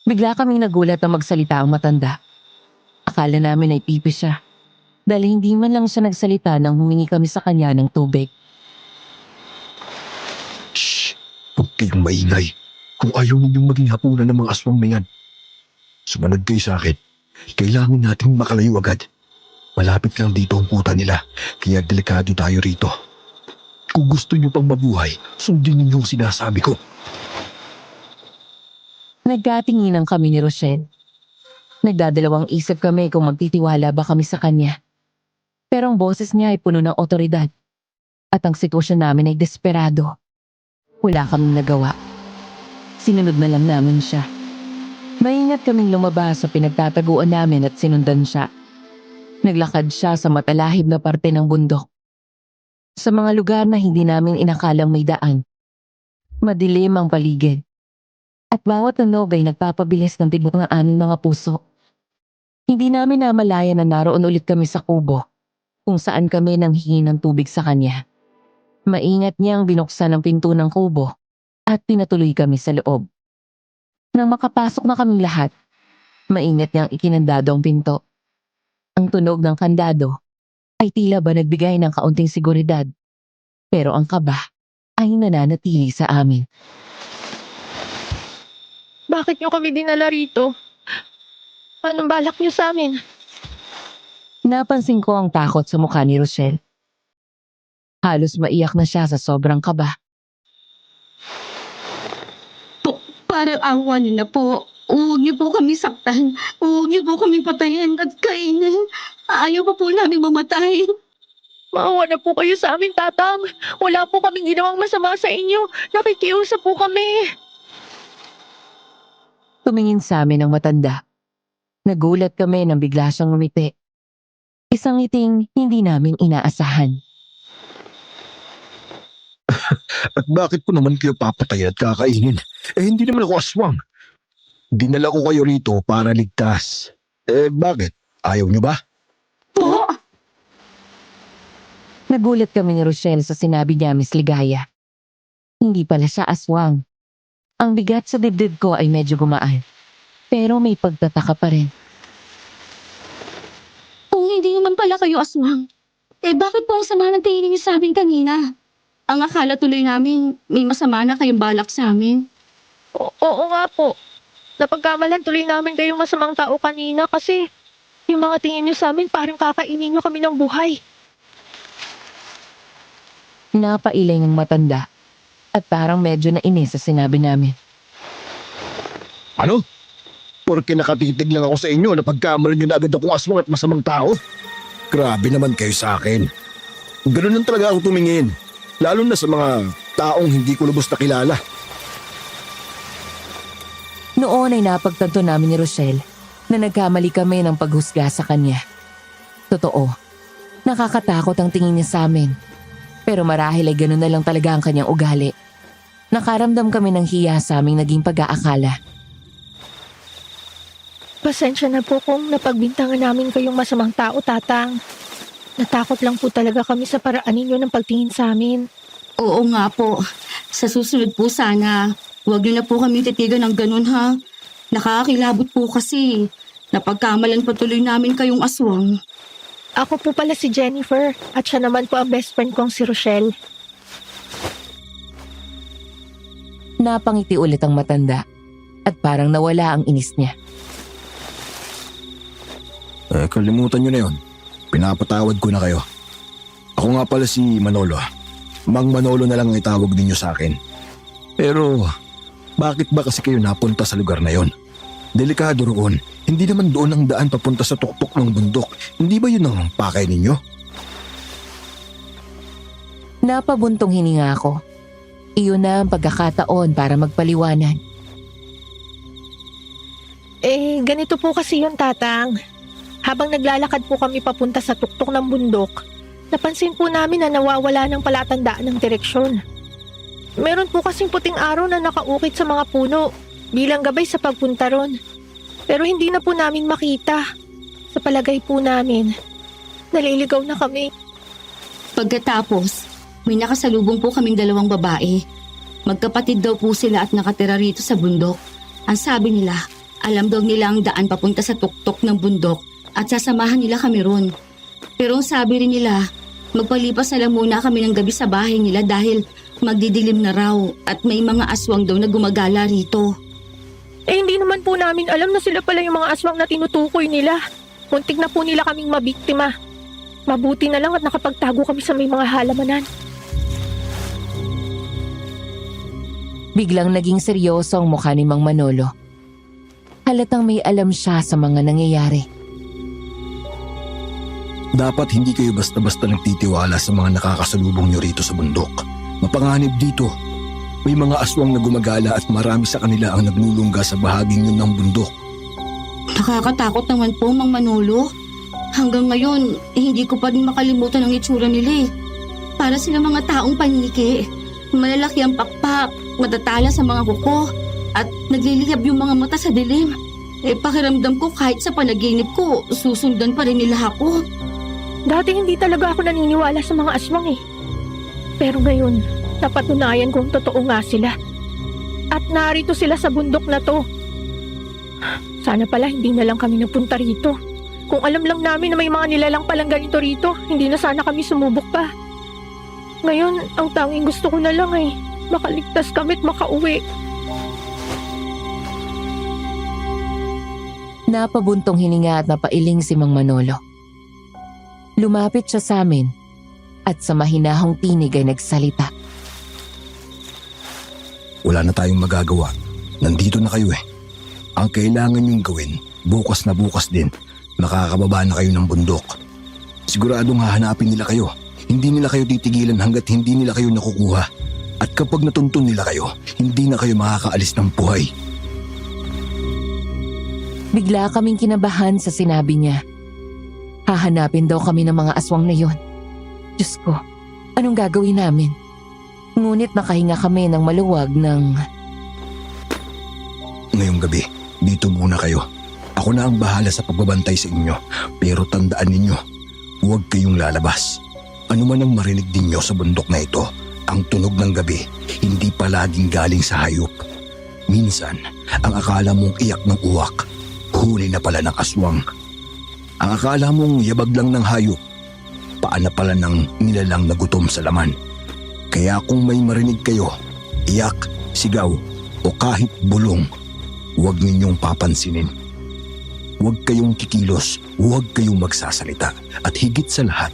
Bigla kaming nagulat na magsalita ang matanda. Akala namin ay pipi siya. Dahil hindi man lang siya nagsalita nang humingi kami sa kanya ng tubig. Shh! Huwag kayong maingay. Kung ayaw ninyong maging hapunan ng mga aswang na yan. Sumunod kayo sa akin. Kailangan nating makalayo agad. Malapit lang dito ang kuta nila, kaya delikado tayo rito. Kung gusto niyo pang mabuhay, sundin ninyo ang sinasabi ko. Nagkatinginan kami ni Rochelle. Nagdadalawang isip kami kung magtitiwala ba kami sa kanya. Pero ang boses niya ay puno ng otoridad. At ang sitwasyon namin ay desperado. Wala kaming nagawa. Sinunod na lang namin siya. Maingat kaming lumabas sa pinagtataguan namin at sinundan siya. Naglakad siya sa matalahib na parte ng bundok. Sa mga lugar na hindi namin inakalang may daan. Madilim ang paligid. At bawat tunog ay nagpapabilis ng tibok ng aming mga puso. Hindi namin namalaya na naroon ulit kami sa kubo, kung saan kami nanghingi ng tubig sa kanya. Maingat niyang binuksan ang pinto ng kubo at pinatuloy kami sa loob. Nang makapasok na kaming lahat, maingat niyang ikinandado ang pinto. Ang tunog ng kandado ay tila ba nagbigay ng kaunting seguridad, pero ang kaba ay nananatili sa amin. Bakit niyo kami dinala rito? Anong balak niyo sa amin? Napansin ko ang takot sa mukha ni Rochelle. Halos maiyak na siya sa sobrang kaba. Parang awa niyo na po. Huwag niyo po kami saktan. Huwag niyo po kami patayin at kainin. Ayaw pa po namin mamatay. Maawa na po kayo sa amin, Tatang. Wala po kaming ginawang masama sa inyo. Nakikiusap po kami. Tumingin sa amin ang matanda. Nagulat kami nang bigla siyang ngumiti. Isang ngiting hindi namin inaasahan. At bakit po naman kayo papatayin at kakainin? Hindi naman ako aswang. Dinala ko kayo rito para ligtas. Bakit? Ayaw niyo ba? Po! Nagulat kami ni Rochelle sa sinabi niya, Miss Ligaya. Hindi pala siya aswang. Ang bigat sa dibdib ko ay medyo gumaan. Pero may pagtataka pa rin. Kung hindi naman pala kayo aswang, bakit po ang sama ng tingin niyo sa amin kanina? Ang akala tuloy namin, may masama na kayong balak sa amin. Oo nga po. Napagkamalan tuloy namin kayong masamang tao kanina kasi yung mga tingin niyo sa amin parang kakainin niyo kami ng buhay. Napailing ang matanda at parang medyo nainis sa sinabi namin. Ano? Porque nakatitig lang ako sa inyo na pagkamalan nyo na agad akong aswang at masamang tao? Grabe naman kayo sa akin. Ganun lang talaga ako tumingin. Lalo na sa mga taong hindi ko lubos na kilala. Noon ay napagtanto namin ni Rochelle na nagkamali kami ng paghusga sa kanya. Totoo, nakakatakot ang tingin niya sa amin. Pero marahil ay ganun na lang talaga ang kanyang ugali. Nakaramdam kami ng hiya sa aming naging pag-aakala. Pasensya na po kung napagbintangan namin kayong masamang tao, Tatang. Natakot lang po talaga kami sa paraan ninyo ng pagtingin sa amin. Oo nga po. Sa susunod po sana, huwag niyo na po kami titigan ng ganun ha. Nakakakilabot po kasi. Napagkamalan patuloy namin kayong aswang. Ako po pala si Jennifer at siya naman po ang best friend kong si Rochelle. Napangiti ulit ang matanda at parang nawala ang inis niya. Kalimutan nyo na yon. Pinapatawad ko na kayo. Ako nga pala si Manolo. Mang Manolo na lang ang itawag ninyo sa akin. Pero Bakit ba kasi kayo napunta sa lugar na yon? Delikado roon. Hindi naman doon ang daan papunta sa tuktok ng bundok. Hindi ba yun ang pakay ninyo? Napabuntong hininga ako. Iyon na ang pagkakataon para magpaliwanag. Ganito po kasi yun, Tatang. Habang naglalakad po kami papunta sa tuktok ng bundok, napansin po namin na nawawala ng palatandaan ng direksyon. Meron po kasing puting araw na nakaukit sa mga puno bilang gabay sa pagpunta ron. Pero hindi na po namin makita. Sa palagay po namin, naliligaw na kami. Pagkatapos, may nakasalubong po kaming dalawang babae. Magkapatid daw po sila at nakatira rito sa bundok. Ang sabi nila, alam daw nila ang daan papunta sa tuktok ng bundok at sasamahan nila kami ron. Pero ang sabi rin nila, magpalipas na lang muna kami ng gabi sa bahay nila dahil magdidilim na raw at may mga aswang daw na gumagala rito. Hindi naman po namin alam na sila pala yung mga aswang na tinutukoy nila. Muntik na po nila kaming mabiktima. Mabuti na lang at nakapagtago kami sa may mga halamanan. Biglang naging seryoso ang mukha ni Mang Manolo. Halatang may alam siya sa mga nangyayari. Dapat hindi kayo basta-basta nagtitiwala sa mga nakakasalubong nyo rito sa bundok. Mapanganib dito. May mga aswang na gumagala at marami sa kanila ang naglulungga sa bahaging yun ng bundok. Nakakatakot naman po, Mang Manolo. Hanggang ngayon, hindi ko pa rin makalimutan ang itsura nila eh. Para sila mga taong paniki. Malalaki ang pakpak, matatala sa mga kuko, at nagliliyab yung mga mata sa dilim. Pakiramdam ko kahit sa panaginip ko, susundan pa rin nila ako. Dati hindi talaga ako naniniwala sa mga aswang eh. Pero ngayon, napatunayan kong totoo nga sila. At narito sila sa bundok na to. Sana pala hindi na lang kami napunta rito. Kung alam lang namin na may mga nilalang palang ganito rito, hindi na sana kami sumubok pa. Ngayon, ang tanging gusto ko na lang ay makaligtas kami at makauwi. Napabuntong hininga at napailing si Mang Manolo. Lumapit siya sa amin at sa mahinahong tinig ay nagsalita. Wala na tayong magagawa. Nandito na kayo eh. Ang kailangan niyong gawin, bukas na bukas din, makakababa na kayo ng bundok. Siguradong hahanapin nila kayo. Hindi nila kayo titigilan hanggat hindi nila kayo nakukuha. At kapag natuntun nila kayo, hindi na kayo makakaalis ng buhay. Bigla kaming kinabahan sa sinabi niya. Hahanapin daw kami ng mga aswang na yon. Diyos ko, anong gagawin namin? Ngunit nakahinga kami ng maluwag ng... Ngayong gabi, dito muna kayo. Ako na ang bahala sa pagbabantay sa inyo. Pero tandaan ninyo, huwag kayong lalabas. Ano man ang marinig ninyo sa bundok na ito, ang tunog ng gabi, hindi palaging galing sa hayop. Minsan, ang akala mong iyak ng uwak, huli na pala ng aswang. Ang akala mong yabag lang ng hayop, paan na pala ng nilalang na gutom sa laman. Kaya kung may marinig kayo, iyak, sigaw, o kahit bulong, huwag ninyong papansinin. Huwag kayong kikilos, huwag kayong magsasalita, at higit sa lahat,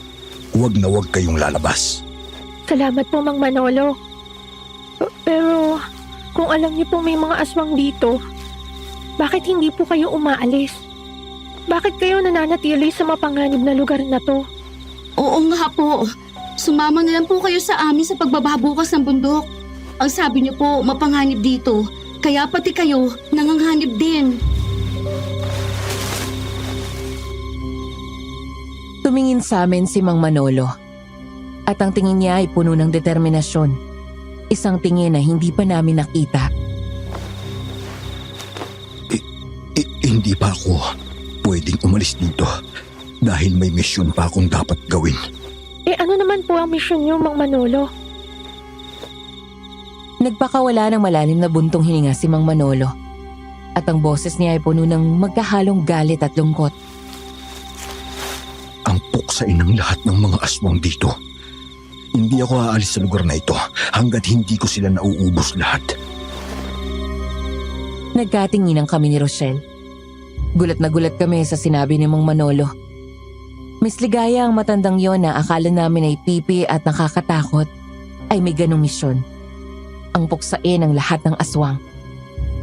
huwag na huwag kayong lalabas. Salamat po, Mang Manolo. Pero kung alam niyo po may mga aswang dito, bakit hindi po kayo umaalis? Bakit kayo nananatili sa mapanganib na lugar na to? Oo nga po. Sumama na lang po kayo sa amin sa pagbababukas ng bundok. Ang sabi niyo po, mapanganib dito. Kaya pati kayo, nanganghanib din. Tumingin sa amin si Mang Manolo. At ang tingin niya ay puno ng determinasyon. Isang tingin na hindi pa namin nakita. Hindi pa ako pwedeng umalis dito dahil may misyon pa akong dapat gawin. Ano naman po ang misyon niyo, Mang Manolo? Nagpakawala ng malalim na buntong hininga si Mang Manolo. At ang boses niya ay puno ng magkahalong galit at lungkot. Ang puksain ng lahat ng mga aswang dito. Hindi ako aalis sa lugar na ito hanggat hindi ko sila nauubos lahat. Nagkatinginan kami ni Rochelle. Gulat na gulat kami sa sinabi ni Mang Manolo. Miss Ligaya ang matandang yon na akala namin ay pipi at nakakatakot ay may ganong misyon. Ang puksain ang lahat ng aswang.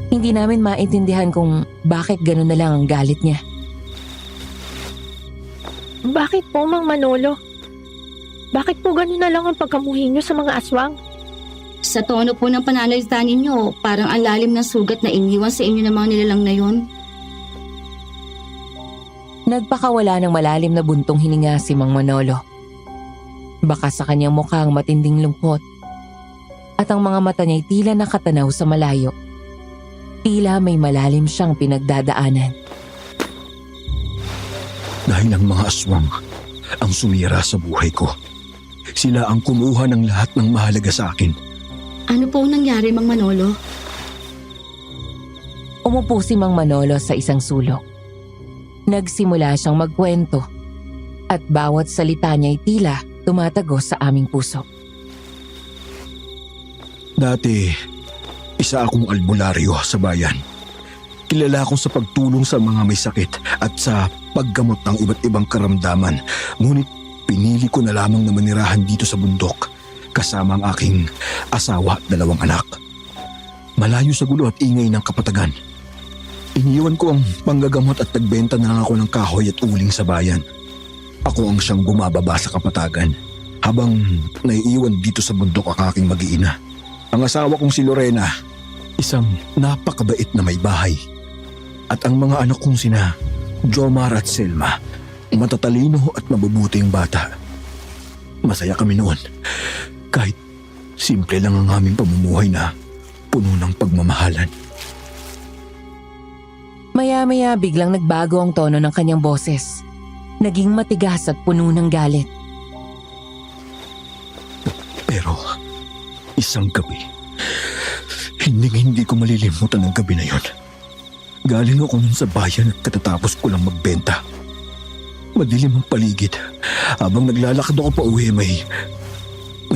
Hindi namin maintindihan kung bakit gano'n na lang ang galit niya. Bakit po, Mang Manolo? Bakit po ganun na lang ang pagkamuhi niyo sa mga aswang? Sa tono po ng pananalita ninyo, parang ang lalim ng sugat na iniwan sa inyo ng mga nilalang na yon. Nagpakawala ng malalim na buntong hininga si Mang Manolo. Baka sa kanyang mukha ang matinding lungkot at ang mga mata niya'y tila nakatanaw sa malayo. Tila may malalim siyang pinagdadaanan. Dahil ang mga aswang ang sumira sa buhay ko. Sila ang kumuha ng lahat ng mahalaga sa akin. Ano po nangyari, Mang Manolo? Umupo si Mang Manolo sa isang sulok. Nagsimula siyang magkwento at bawat salita niya'y tila tumatagos sa aming puso. Dati, isa akong albularyo sa bayan. Kilala ako sa pagtulong sa mga may sakit at sa paggamot ng iba't ibang karamdaman. Ngunit pinili ko na lamang na manirahan dito sa bundok kasama ang aking asawa at 2 anak. Malayo sa gulo at ingay ng kapatagan. Iniwan ko ang panggagamot at nagbenta na lang ako ng kahoy at uling sa bayan. Ako ang siyang bumababa sa kapatagan habang naiiwan dito sa bundok ang aking mag-iina. Ang asawa kong si Lorena, isang napakabait na may bahay. At ang mga anak kong sina Jomar at Selma, matatalino at mabubuting bata. Masaya kami noon. Kahit simple lang ang aming pamumuhay na puno ng pagmamahalan. Maya-maya biglang nagbago ang tono ng kanyang boses. Naging matigas at puno ng galit. Pero isang gabi, hindi ko malilimutan ang gabi na yon. Galing ako nun sa bayan at katatapos ko lang magbenta. Madilim ang paligid. Habang naglalakad ako pa uwi, may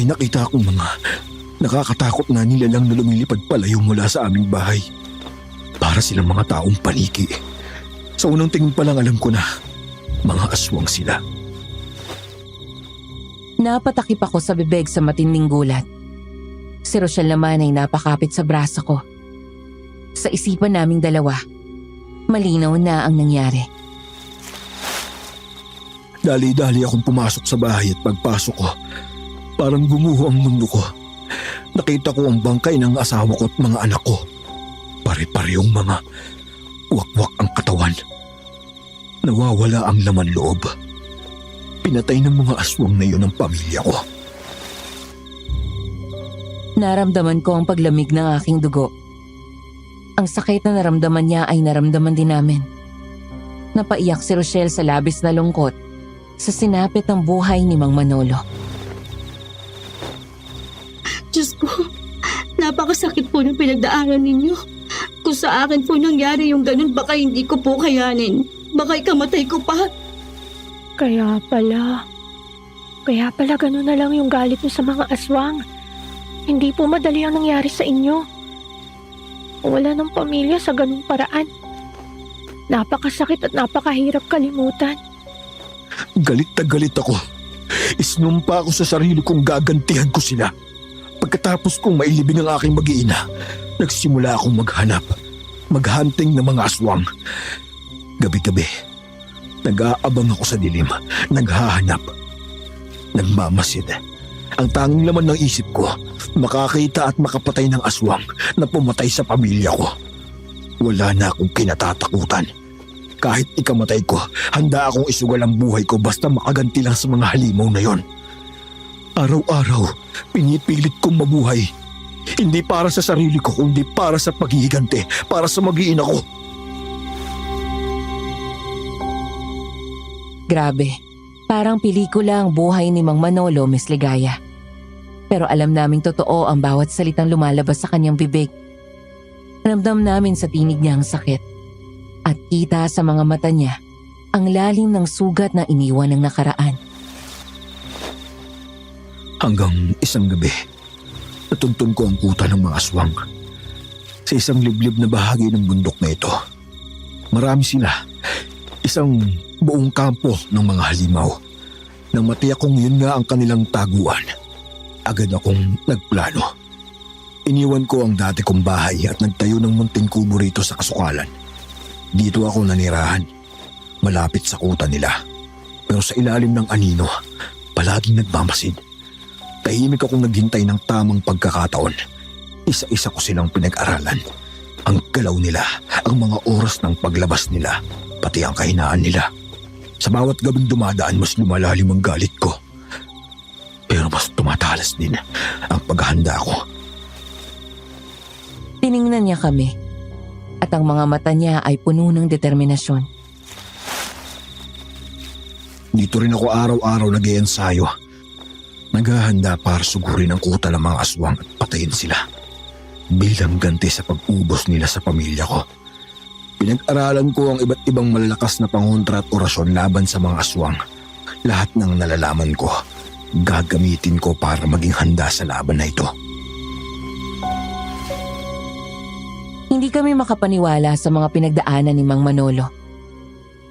nakita akong mga nakakatakot na nilalang na lumilipad palayo mula sa aming bahay. Para silang mga taong paniki. Sa unang tingin pa lang alam ko na mga aswang sila. Napatakip ako sa bibig sa matinding gulat. Si Rochelle naman ay napakapit sa braso ko. Sa isipan naming dalawa, malinaw na ang nangyari. Dali-dali akong pumasok sa bahay at pagpasok ko, parang gumuho ang mundo ko. Nakita ko ang bangkay ng asawa ko at mga anak ko. Pare-parehong mga wakwak ang katawan. Nawawala ang laman loob. Pinatay ng mga aswang na yun ang pamilya ko. Naramdaman ko ang paglamig ng aking dugo. Ang sakit na naramdaman niya ay naramdaman din namin. Napaiyak si Rochelle sa labis na lungkot sa sinapit ng buhay ni Mang Manolo. Diyos ko, napakasakit po ng pinagdaanan ninyo. Kung sa akin po nangyari yung ganun, baka hindi ko po kayanin. Baka ikamatay ko pa. Kaya pala ganun na lang yung galit niyo sa mga aswang. Hindi po madali ang nangyari sa inyo. Wala ng pamilya sa ganung paraan. Napakasakit at napakahirap kalimutan. Galit na galit ako. Isnumpa ako sa sarili kong gagantihan ko sila. Pagkatapos kong mailibing ang aking mag-iina, nagsimula akong maghunting ng mga aswang. Gabi-gabi, nag-aabang ako sa dilim, naghahanap, nagmamasid. Ang tanging laman ng isip ko, makakita at makapatay ng aswang na pumatay sa pamilya ko. Wala na akong kinatatakutan. Kahit ikamatay ko, handa akong isugal ang buhay ko basta makaganti lang sa mga halimaw na yon. Araw-araw, pinipilit kong mabuhay. Hindi para sa sarili ko, kundi para sa paghihiganti, para sa mag-iina ko. Grabe, parang pelikula ang buhay ni Mang Manolo, Miss Ligaya. Pero alam naming totoo ang bawat salitang lumalabas sa kanyang bibig. Ramdam namin sa tinig niya ang sakit. At kita sa mga mata niya ang lalim ng sugat na iniwan ng nakaraan. Hanggang isang gabi, natuntun ko ang kuta ng mga aswang. Sa isang liblib na bahagi ng bundok na ito. Marami sila. Isang buong kampo ng mga halimaw. Nang matiyak kong yun nga ang kanilang taguan, agad akong nagplano. Iniwan ko ang dati kong bahay at nagtayo ng munting kubo rito sa kasukalan. Dito ako nanirahan, malapit sa kuta nila. Pero sa ilalim ng anino, palaging nagmamasid. Tahimik akong naghintay ng tamang pagkakataon. Isa-isa ko silang pinag-aralan. Ang galaw nila, ang mga oras ng paglabas nila, pati ang kahinaan nila. Sa bawat gabing dumadaan, mas lumalalim ang galit ko. Pero mas tumatalas din ang paghahanda ko. Tiningnan niya kami at ang mga mata niya ay puno ng determinasyon. Dito rin ako araw-araw nag-iensayo. Naghahanda para sugurin ang kuta ng mga aswang at patayin sila. Bilang ganti sa pag-ubos nila sa pamilya ko. Pinag-aralan ko ang iba't ibang malalakas na pangontra at orasyon laban sa mga aswang. Lahat ng nalalaman ko, gagamitin ko para maging handa sa laban na ito. Hindi kami makapaniwala sa mga pinagdaanan ni Mang Manolo.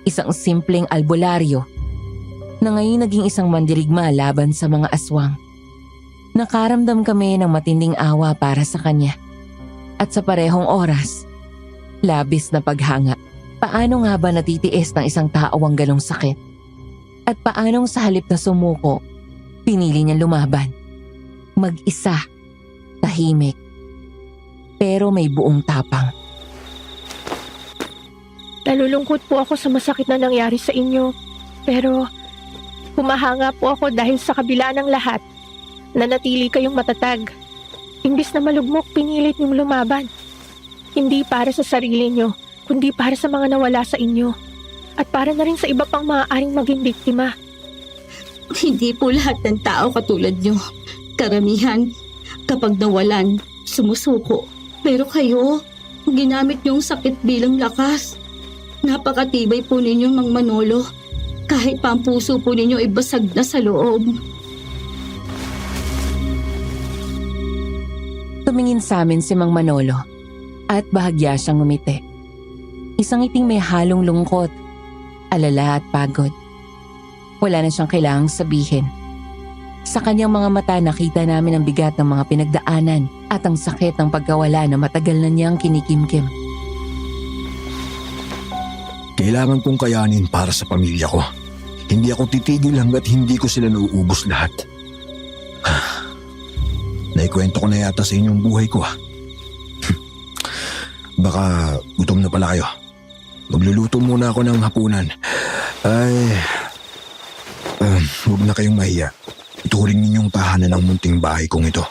Isang simpleng albularyo na ngayon naging isang mandirigma laban sa mga aswang. Nakaramdam kami ng matinding awa para sa kanya. At sa parehong oras, labis na paghanga. Paano nga ba natitiis ng isang tao ang ganong sakit? At paanong sa halip na sumuko, pinili niya lumaban? Mag-isa, tahimik, pero may buong tapang. Nalulungkot po ako sa masakit na nangyari sa inyo. Pero humahanga po ako dahil sa kabila ng lahat, nanatili kayong matatag. Imbis na malugmok, pinilit niyong lumaban. Hindi para sa sarili niyo, kundi para sa mga nawala sa inyo. At para na rin sa iba pang maaaring maging biktima. Hindi po lahat ng tao katulad nyo. Karamihan, kapag nawalan, sumusuko. Pero kayo, ginamit niyong sakit bilang lakas. Napakatibay po ninyo, Mang Manolo. Kahit pa ang puso po ninyo ibasag na sa loob. Tumingin sa amin si Mang Manolo at bahagya siyang ngumiti. Isang ngiting may halong lungkot, alala at pagod. Wala na siyang kailangang sabihin. Sa kanyang mga mata nakita namin ang bigat ng mga pinagdaanan at ang sakit ng pagkawala na matagal na niyang kinikimkim. Kailangan kong kayanin para sa pamilya ko. Hindi ako titigil hanggat hindi ko sila nauubos lahat. Naikwento ko na yata sa inyong buhay ko. Baka gutom na pala kayo. Magluluto muna ako ng hapunan. Huwag na kayong mahiya. Ituring ninyong tahanan ng munting bahay kong ito.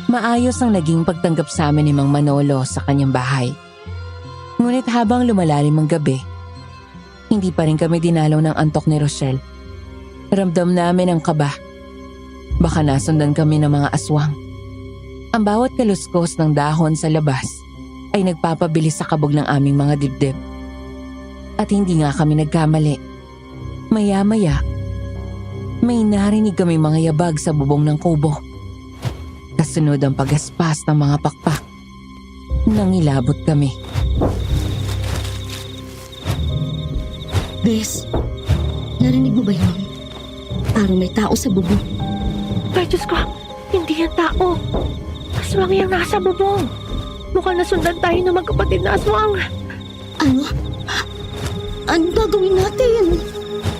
Maayos ang naging pagtanggap sa amin ni Mang Manolo sa kanyang bahay. Ngunit habang lumalalim ang gabi, hindi pa rin kami dinalaw ng antok ni Rochelle. Ramdam namin ang kaba. Baka nasundan kami ng mga aswang. Ang bawat kaluskos ng dahon sa labas ay nagpapabilis sa kabog ng aming mga dibdib. At hindi nga kami nagkamali. Maya-maya, may narinig kami mga yabag sa bubong ng kubo. Kasunod ang pagaspas ng mga pakpak. Nangilabot kami. Bes, narinig mo ba yun? Parang may tao sa bubong. Ay, Diyos ko, hindi yan tao. Aswang yung nasa bubong. Mukhang nasundan tayo ng magkapatid na aswang. Ano? Anong gagawin natin?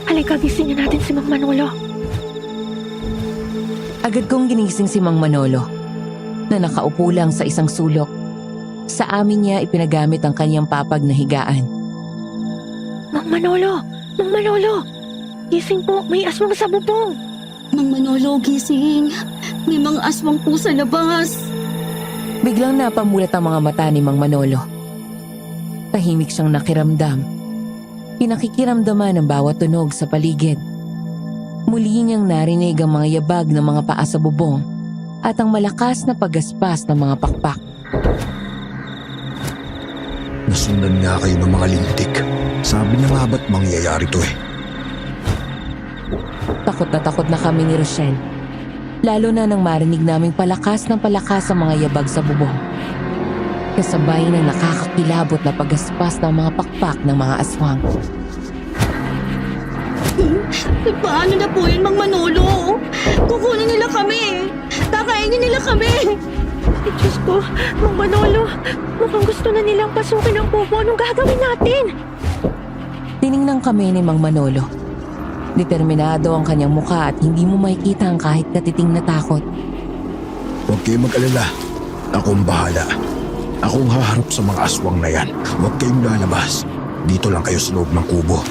Halika, gisingin natin si Mang Manolo. Agad kong ginising si Mang Manolo na nakaupo lang sa isang sulok. Sa amin niya ipinagamit ang kanyang papag na higaan. Mang Manolo! Mang Manolo! Gising po, may aswang sa bubong. Mang Manolo, gising. May mga aswang po sa labas. Biglang napamulat ang mga mata ni Mang Manolo. Tahimik siyang nakiramdam. Pinakikiramdaman ang bawat tunog sa paligid. Muli niyang narinig ang mga yabag ng mga paa sa bubong at ang malakas na paggaspas ng mga pakpak. Nasundan nga kayo ng mga lintik. Sabi niya nga ba't mangyayari to eh. Takot na kami ni Rochelle. Lalo na nang marinig naming palakas ng palakas ang mga yabag sa bubong. Kasabay ng nakakakilabot na paggaspas ng mga pakpak ng mga aswang. Paano na po yun, Mang Manolo? Kukunin nila kami. Kakainin nila kami. Ay, Diyos ko, Mang Manolo, mukhang gusto na nilang pasukin ang kubo. Anong gagawin natin? Tiningnan kami ni Mang Manolo. Determinado ang kanyang mukha at hindi mo makikita ang kahit katiting na takot. Huwag kayong mag-alala. Akong bahala. Akong haharap sa mga aswang na yan. Huwag kayong lalabas. Dito lang kayo sa loob ng kubo.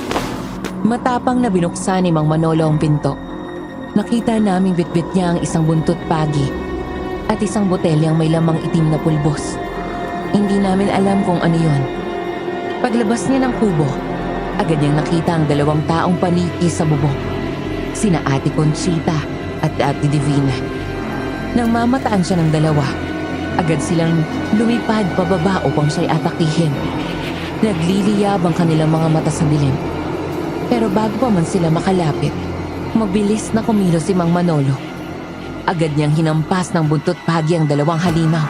Matapang na binuksan ni Mang Manolo ang pinto. Nakita naming bitbit niya ang isang buntot pagi at isang botelyang may lamang itim na pulbos. Hindi namin alam kung ano yon. Paglabas niya ng kubo, agad niyang nakita ang dalawang taong paniki sa bubong. Sina Ate Conchita at Ate Divina. Nang mamataan siya ng dalawa, agad silang lumipad pababa upang siya'y atakihin. Nagliliyab ang kanilang mga mata sa dilim. Pero bago pa man sila makalapit, mabilis na kumilos si Mang Manolo. Agad niyang hinampas ng buntot pagi ang dalawang halimaw.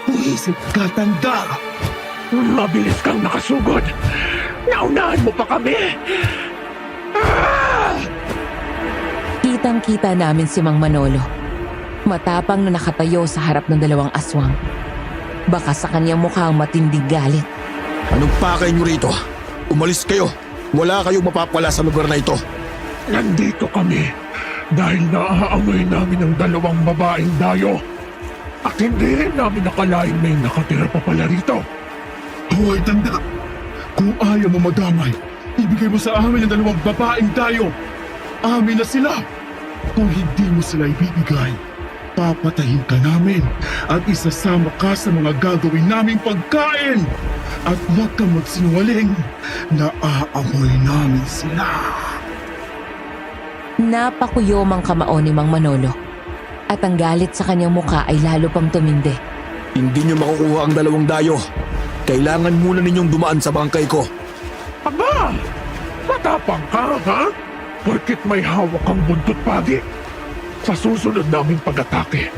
Buisit ka, tanda! Mabilis kang nakasugod! Naunahan mo pa kami! Kitang-kita namin si Mang Manolo. Matapang na nakatayo sa harap ng dalawang aswang. Baka sa kanyang mukha ang matinding galit. Anong pakay niyo rito? Umalis kayo! Wala kayong mapapala sa lugar na ito! Nandito kami dahil naaamoy namin ang dalawang babaeng dayo. At hindi rin namin nakalain may nakatira pa pala rito. Hoy, tanda! Kung ayaw mo madamay, ibigay mo sa amin ang dalawang babaeng dayo. Amin na sila. Kung hindi mo sila ibibigay, papatayin ka namin at isasama ka sa mga gagawin naming pagkain. At huwag kang magsinungaling, naaamoy namin sila. Napakuyom ang kamao ni Mang Manolo. At ang galit sa kanyang mukha ay lalo pang tumindi. Hindi niyo makukuha ang dalawang dayo. Kailangan muna ninyong dumaan sa bangkay ko. Aba! Matapang ka, ha? Porkit may hawak kang buntot pagi. Sa susunod naming pag-atake,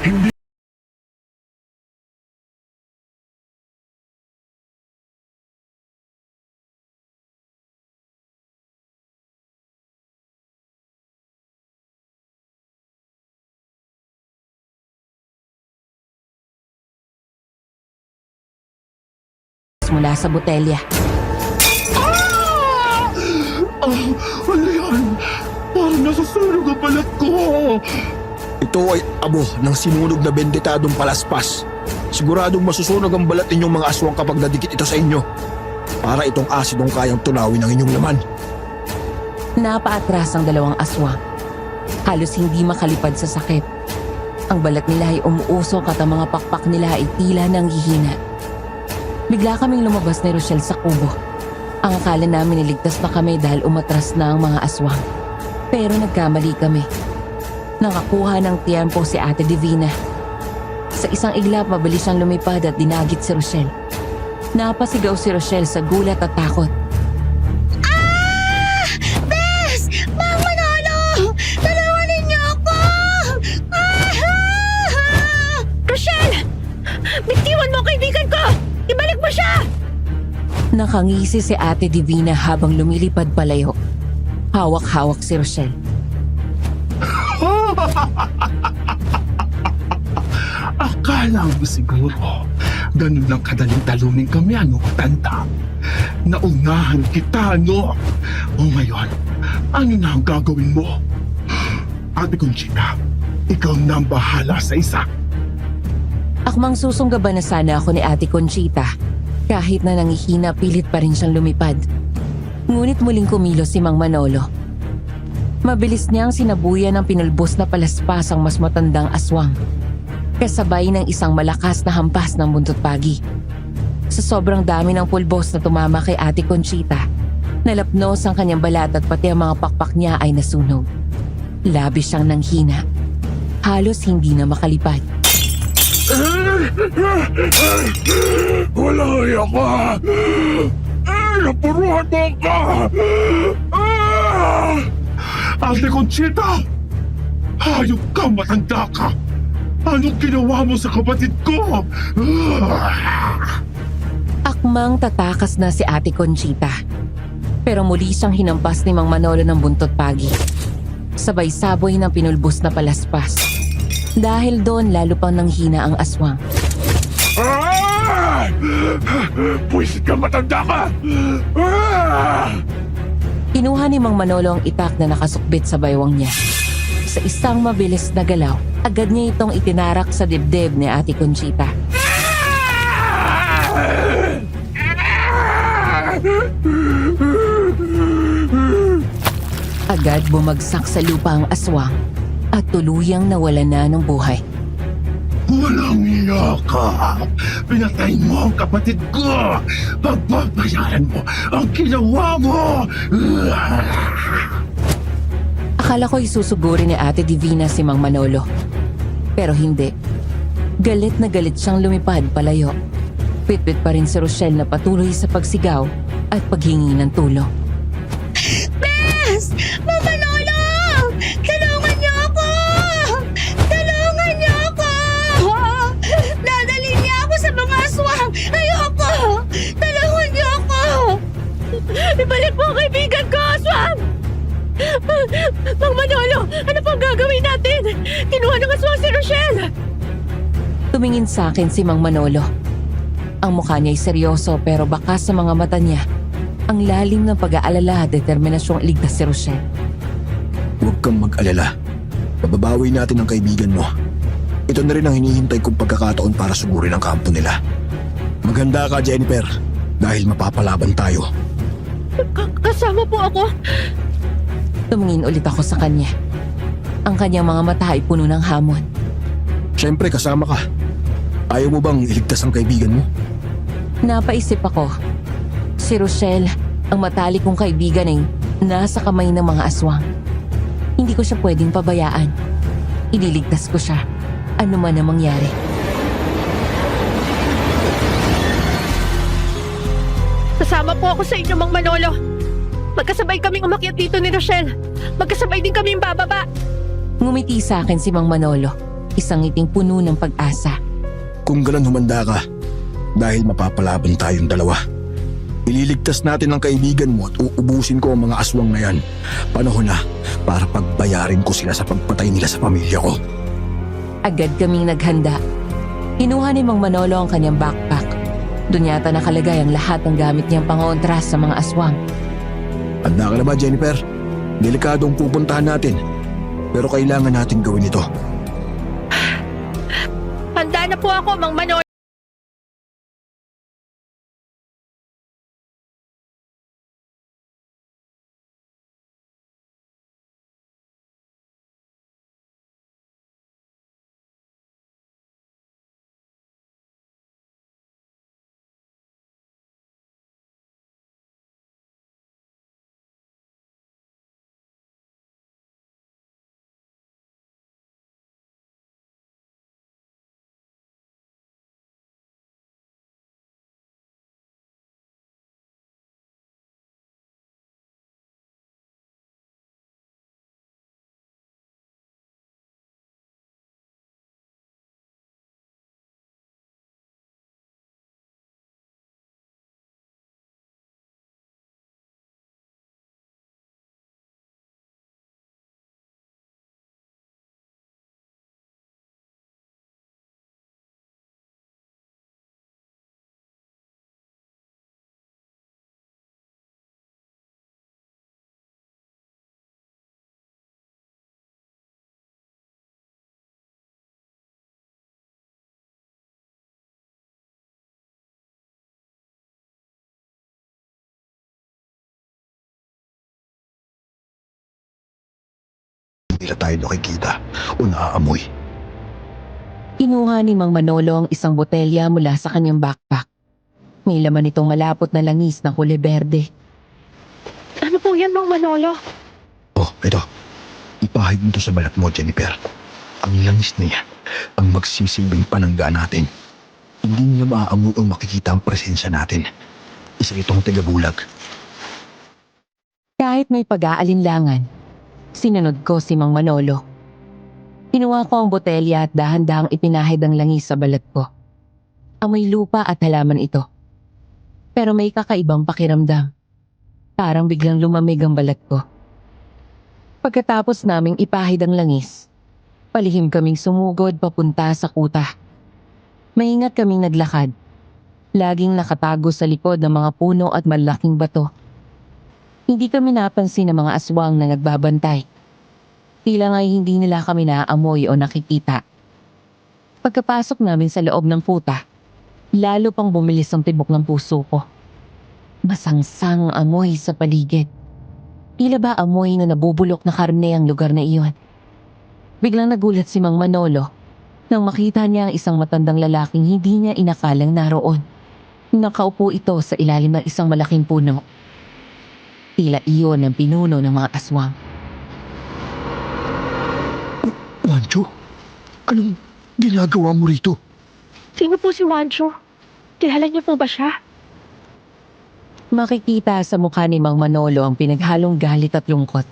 hindi Mula sa botelya. Ano yan? Parang nasusunog ang balat ko. Ito ay abo ng sinunog na bendetadong palaspas. Siguradong masusunog ang balat ninyong mga aswang kapag nadikit ito sa inyo. Para itong asidong kayang tunawin ang inyong laman. Napaatras ang dalawang aswang. Halos hindi makalipad sa sakit. Ang balat nila ay umuusok at ang mga pakpak nila ay tila nang hihina. Bigla kaming lumabas ni Rochelle sa kubo. Ang akala namin niligtas na kami dahil umatras na ang mga aswang. Pero nagkamali kami. Nakakuha ng tiyempo si Ate Divina. Sa isang iglap, mabilis siyang lumipad at dinagit si Rochelle. Napasigaw si Rochelle sa gulat at takot. Bes! Mang Manolo! Tulungan ninyo ako! Rochelle! Bitiwan mo ang kaibigan ko! Ibalik mo siya! Nakangisi si Ate Divina habang lumilipad palayo. Hawak-hawak si Rochelle. Akala mo siguro, ganun lang kadaling talunin kami, ano, tanda? Naunahan kita, ano? O ngayon, ano na ang gagawin mo? Ate Conchita, ikaw na ang bahala sa isa. Akmang susunggaban na sana ako ni Ate Conchita. Kahit na nangihina, pilit pa rin siyang lumipad. Ngunit muling kumilos si Mang Manolo. Mabilis niyang sinabuyan ng pinulbos na palaspas ang mas matandang aswang. Kasabay ng isang malakas na hampas ng buntot pagi. Sa sobrang dami ng pulbos na tumama kay Ate Conchita, nalapnos ang kanyang balat at pati ang mga pakpak niya ay nasunog. Labis siyang nanghina. Halos hindi na makalipad. wala kaya ka! Napuruhan mo ka! Ate Conchita! Hayop ka, matanda ka! Anong ginawa mo sa kapatid ko? Akmang tatakas na si Ate Conchita. Pero muli siyang hinampas ni Mang Manolo ng buntot pagi. Sabay saboy ng pinulbos na palaspas. Dahil doon lalo pang nanghina ang aswang. Ah! Pwisit ka, matanda ka! Ah! Kinuha ni Mang Manolo ang itak na nakasukbit sa baywang niya. Sa isang mabilis na galaw, agad niya itong itinarak sa dibdib ni Ate Conchita. Agad bumagsak sa lupa ang aswang at tuluyang nawala na ng buhay. Walang iya ka! Pinatay mo ang kapatid ko! Pagbabayaran mo ang ginawa mo! Akala ko isusugurin ni Ate Divina si Mang Manolo. Pero hindi. Galit na galit siyang lumipad palayo. Pitpit pa rin si Rochelle na patuloy sa pagsigaw at paghingi ng tulong. Bes! Mang Manolo! Tulungan niyo ako! Tulungan niyo ako! Dadalhin niya ako sa mga aswang! Ayoko! Tulungan niyo ako! Ibalik mo ang kaibigan ko, aswang! Mang Manolo, ano pang gagawin natin? Kinuha ng aswang si Rochelle! Tumingin sa akin si Mang Manolo. Ang mukha niya'y seryoso pero baka sa mga mata niya, ang lalim ng pag-aalala at determinasyong iligtas si Rochelle. Huwag kang mag-alala. Pababawi natin ang kaibigan mo. Ito na rin ang hinihintay kong pagkakataon para sugurin ang kampo nila. Maghanda ka, Jennifer, dahil mapapalaban tayo. Kasama po ako. Tumingin ulit ako sa kanya. Ang kanyang mga mata ay puno ng hamon. Siyempre, kasama ka. Ayaw mo bang iligtas ang kaibigan mo? Napaisip ako. Si Rochelle, ang matalik kong kaibigan ay nasa kamay ng mga aswang. Hindi ko siya pwedeng pabayaan. Ililigtas ko siya, ano man ang mangyari. Sasama po ako sa inyo, Mang Manolo. Magkasabay kaming umakyat dito ni Rochelle. Magkasabay din kaming bababa. Ngumiti sa akin si Mang Manolo, isang ngiting puno ng pag-asa. Kung ganun, humanda ka. Dahil mapapalaban tayong dalawa. Ililigtas natin ang kaibigan mo at uubusin ko ang mga aswang na yan. Panahon na para pagbayarin ko sila sa pagpatay nila sa pamilya ko. Agad kaming naghanda. Kinuha ni Mang Manolo ang kanyang backpack. Doon yata nakalagay ang lahat ng gamit niyang pangontras sa mga aswang. Handa ka na ba, Jennifer? Delikadong pupuntahan natin. Pero kailangan natin gawin ito. Handa na po ako, Mang Manolo. Nila tayo nakikita o naaamoy. Kinuha ni Mang Manolo ang isang botelya mula sa kanyang backpack. May laman itong malapot na langis na kulay berde. Ano po yan, Mang Manolo? Oh, ito. Ipahid mo to sa balat mo, Jennifer. Ang langis na yan ang magsisilbing panangga natin. Hindi niya maaamoy ang makikita ang presensya natin. Isa itong tagabulag. Kahit may pag-aalinlangan, sinunod ko si Mang Manolo. Kinuha ko ang botelya at dahan-dahang ipinahid ang langis sa balat ko. Amoy lupa at halaman ito. Pero may kakaibang pakiramdam. Parang biglang lumamig ang balat ko. Pagkatapos naming ipahid ang langis, palihim kaming sumugod papunta sa kuta. Maingat kaming naglakad. Laging nakatago sa likod ng mga puno at malaking bato. Hindi kami napansin ng mga aswang na nagbabantay. Tila nga'y hindi nila kami naaamoy o nakikita. Pagkapasok namin sa loob ng kuta, lalo pang bumilis ang tibok ng puso ko. Masangsang amoy sa paligid. Tila ba amoy na nabubulok na karne ang lugar na iyon? Biglang nagulat si Mang Manolo nang makita niya ang isang matandang lalaking hindi niya inakalang naroon. Nakaupo ito sa ilalim ng isang malaking puno. Tila iyon ang pinuno ng mga aswang. Wancho, anong ginagawa mo rito? Sino po si Wancho? Kilala niyo po ba siya? Makikita sa mukha ni Mang Manolo ang pinaghalong galit at lungkot.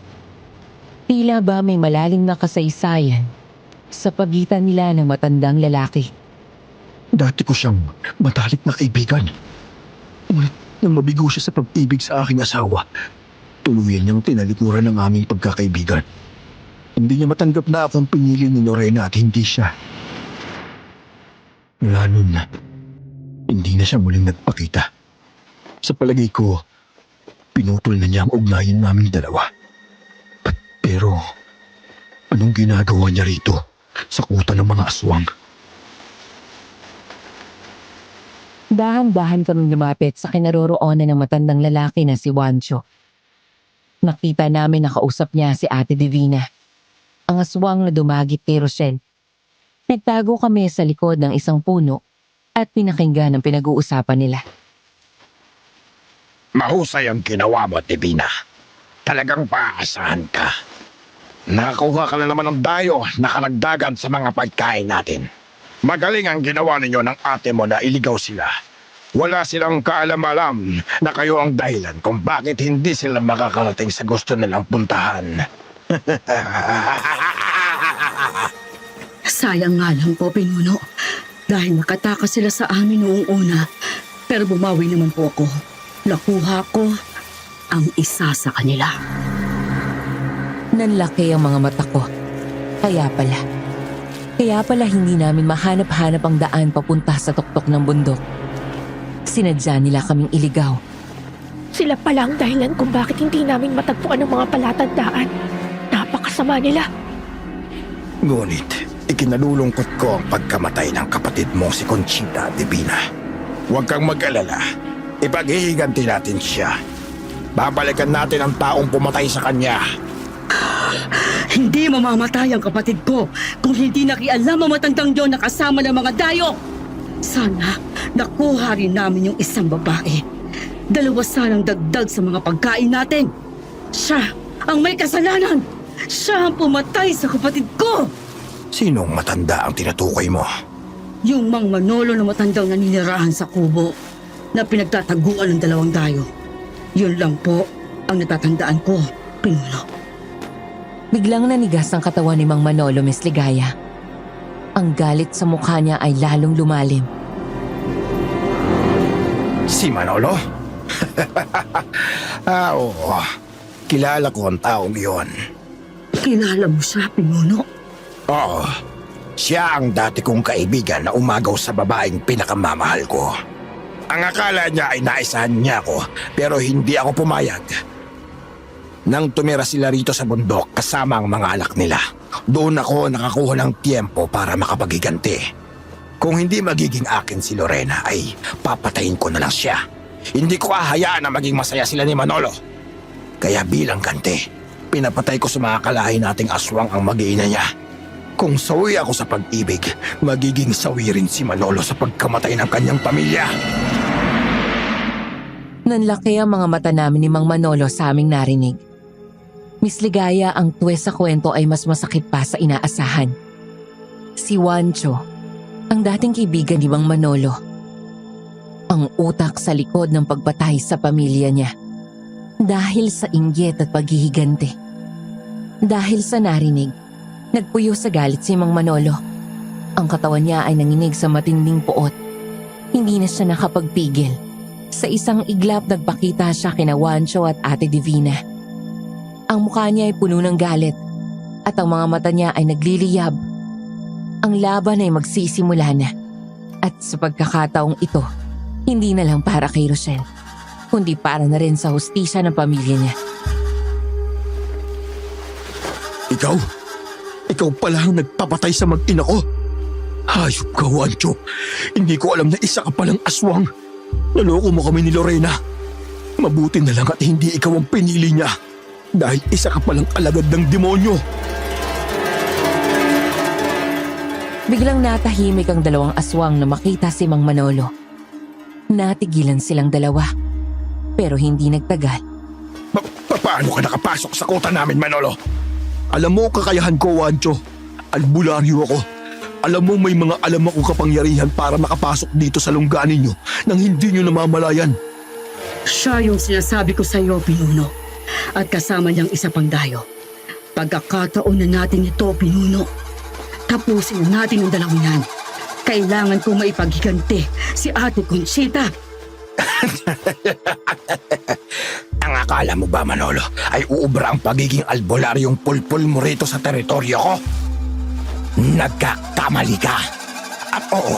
Tila ba may malalim na kasaysayan sa pagitan nila ng matandang lalaki. Dati ko siyang matalik na kaibigan. Ngunit nang mabigo siya sa pag-ibig sa aking asawa, tuluyan niyang tinalikuran ng aming pagkakaibigan. Hindi niya matanggap na akong pinili ni Lorena at hindi siya. Mula nun na, hindi na siya muling nagpakita. Sa palagay ko, pinutol na niya ang ugnayan naming dalawa. Pero, anong ginagawa niya rito sa kuta ng mga aswang? Dahan-dahan kaming lumapit sa kinaroroonan ng matandang lalaki na si Wancho. Nakita namin na kausap niya si Ate Divina, ang aswang na dumagit kay Rochelle. Nagtago kami sa likod ng isang puno at pinakinggan ang pinag-uusapan nila. Mahusay ang ginawa mo, Divina. Talagang paaasahan ka. Nakakuha ka na naman ng dayo na karagdagan sa mga pagkain natin. Magaling ang ginawa ninyo ng ate mo na iligaw sila. Wala silang kaalam-alam na kayo ang dahilan kung bakit hindi sila makakarating sa gusto nilang puntahan. Sayang nga lang po, Pinuno. Dahil nakatakas sila sa amin noong una. Pero bumawi naman po ako. Nakuha ko ang isa sa kanila. Nanlaki ang mga mata ko. Kaya pala hindi namin mahanap-hanap ang daan papunta sa tuktok ng bundok. Sinadya nila kaming iligaw. Sila pala ang dahilan kung bakit hindi namin matagpuan ang mga palatandaan. Napakasama nila. Ngunit, ikinalulungkot ko ang pagkamatay ng kapatid mo si Conchita, Divina. Huwag kang mag-alala. Ipaghihiganti natin siya. Babalikan natin ang taong pumatay sa kanya. Hindi mamamatay ang kapatid ko kung hindi nakialam ang matandang yon na kasama ng mga dayo. Sana nakuha rin namin yung isang babae. Dalawa sanang dagdag sa mga pagkain natin. Siya ang may kasalanan. Siya ang pumatay sa kapatid ko. Sinong matanda ang tinutukoy mo? Yung Mang Manolo na matandang naninirahan sa kubo na pinagtataguan ng dalawang dayo. Yun lang po ang natatandaan ko, Pinuno. Biglang nanigas ang katawan ni Mang Manolo, Miss Ligaya. Ang galit sa mukha niya ay lalong lumalim. Si Manolo? Oo. Kilala ko ang taong iyon. Kilala mo siya, Pinuno? Oo. Siya ang dati kong kaibigan na umagaw sa babaeng pinakamamahal ko. Ang akala niya ay naisahan niya ako, pero hindi ako pumayag. Nang tumira sila rito sa bundok kasama ang mga anak nila, doon ako nakakuha ng tiempo para makapaghiganti. Kung hindi magiging akin si Lorena ay papatayin ko na lang siya. Hindi ko ahayaan na maging masaya sila ni Manolo. Kaya bilang ganti, pinapatay ko sa mga kalahi nating aswang ang mag-iina niya. Kung sawi ako sa pag-ibig, magiging sawi rin si Manolo sa pagkamatay ng kanyang pamilya. Nanlaki ang mga mata namin ni Mang Manolo sa aming narinig. Miss Ligaya, ang twist sa kwento ay mas masakit pa sa inaasahan. Si Wancho, ang dating kaibigan ni Mang Manolo. Ang utak sa likod ng pagpatay sa pamilya niya. Dahil sa inggit at paghihiganti. Dahil sa narinig, nagpuyo sa galit si Mang Manolo. Ang katawan niya ay nanginig sa matinding puot. Hindi na siya nakapagpigil. Sa isang iglap nagpakita siya kina Juancho at Ate Divina. Ang mukha niya ay puno ng galit at ang mga mata niya ay nagliliyab. Ang laban ay magsisimula na. At sa pagkakataong ito, hindi na lang para kay Rochelle, kundi para na rin sa hustisya ng pamilya niya. Ikaw? Ikaw pala ang nagpapatay sa mag-ina ko? Hayop ka, Juancho. Hindi ko alam na isa ka palang aswang. Naloko mo kami ni Lorena. Mabuti na lang at hindi ikaw ang pinili niya. Dahil isa ka palang alagad ng demonyo. Biglang natahimik ang dalawang aswang na makita si Mang Manolo. Natigilan silang dalawa, pero hindi nagtagal. Paano ka nakapasok sa kota namin, Manolo? Alam mo kakayahan ko, Juancho. Albularyo ako. Alam mo may mga alam akong kapangyarihan para makapasok dito sa lungga ninyo nang hindi nyo namamalayan. Siya yung sinasabi ko sa iyo, Pinuno. At kasama niyang isa pang dayo. Pagkakataon na natin ito, Pinuno. Tapusin na natin ang dalawang yan. Kailangan kong maipaghiganti si Ate Conchita. Ang akala mo ba, Manolo, ay uubra ang pagiging albularyong pulpul mo rito sa teritoryo ko? Nagkakamali ka. At oo,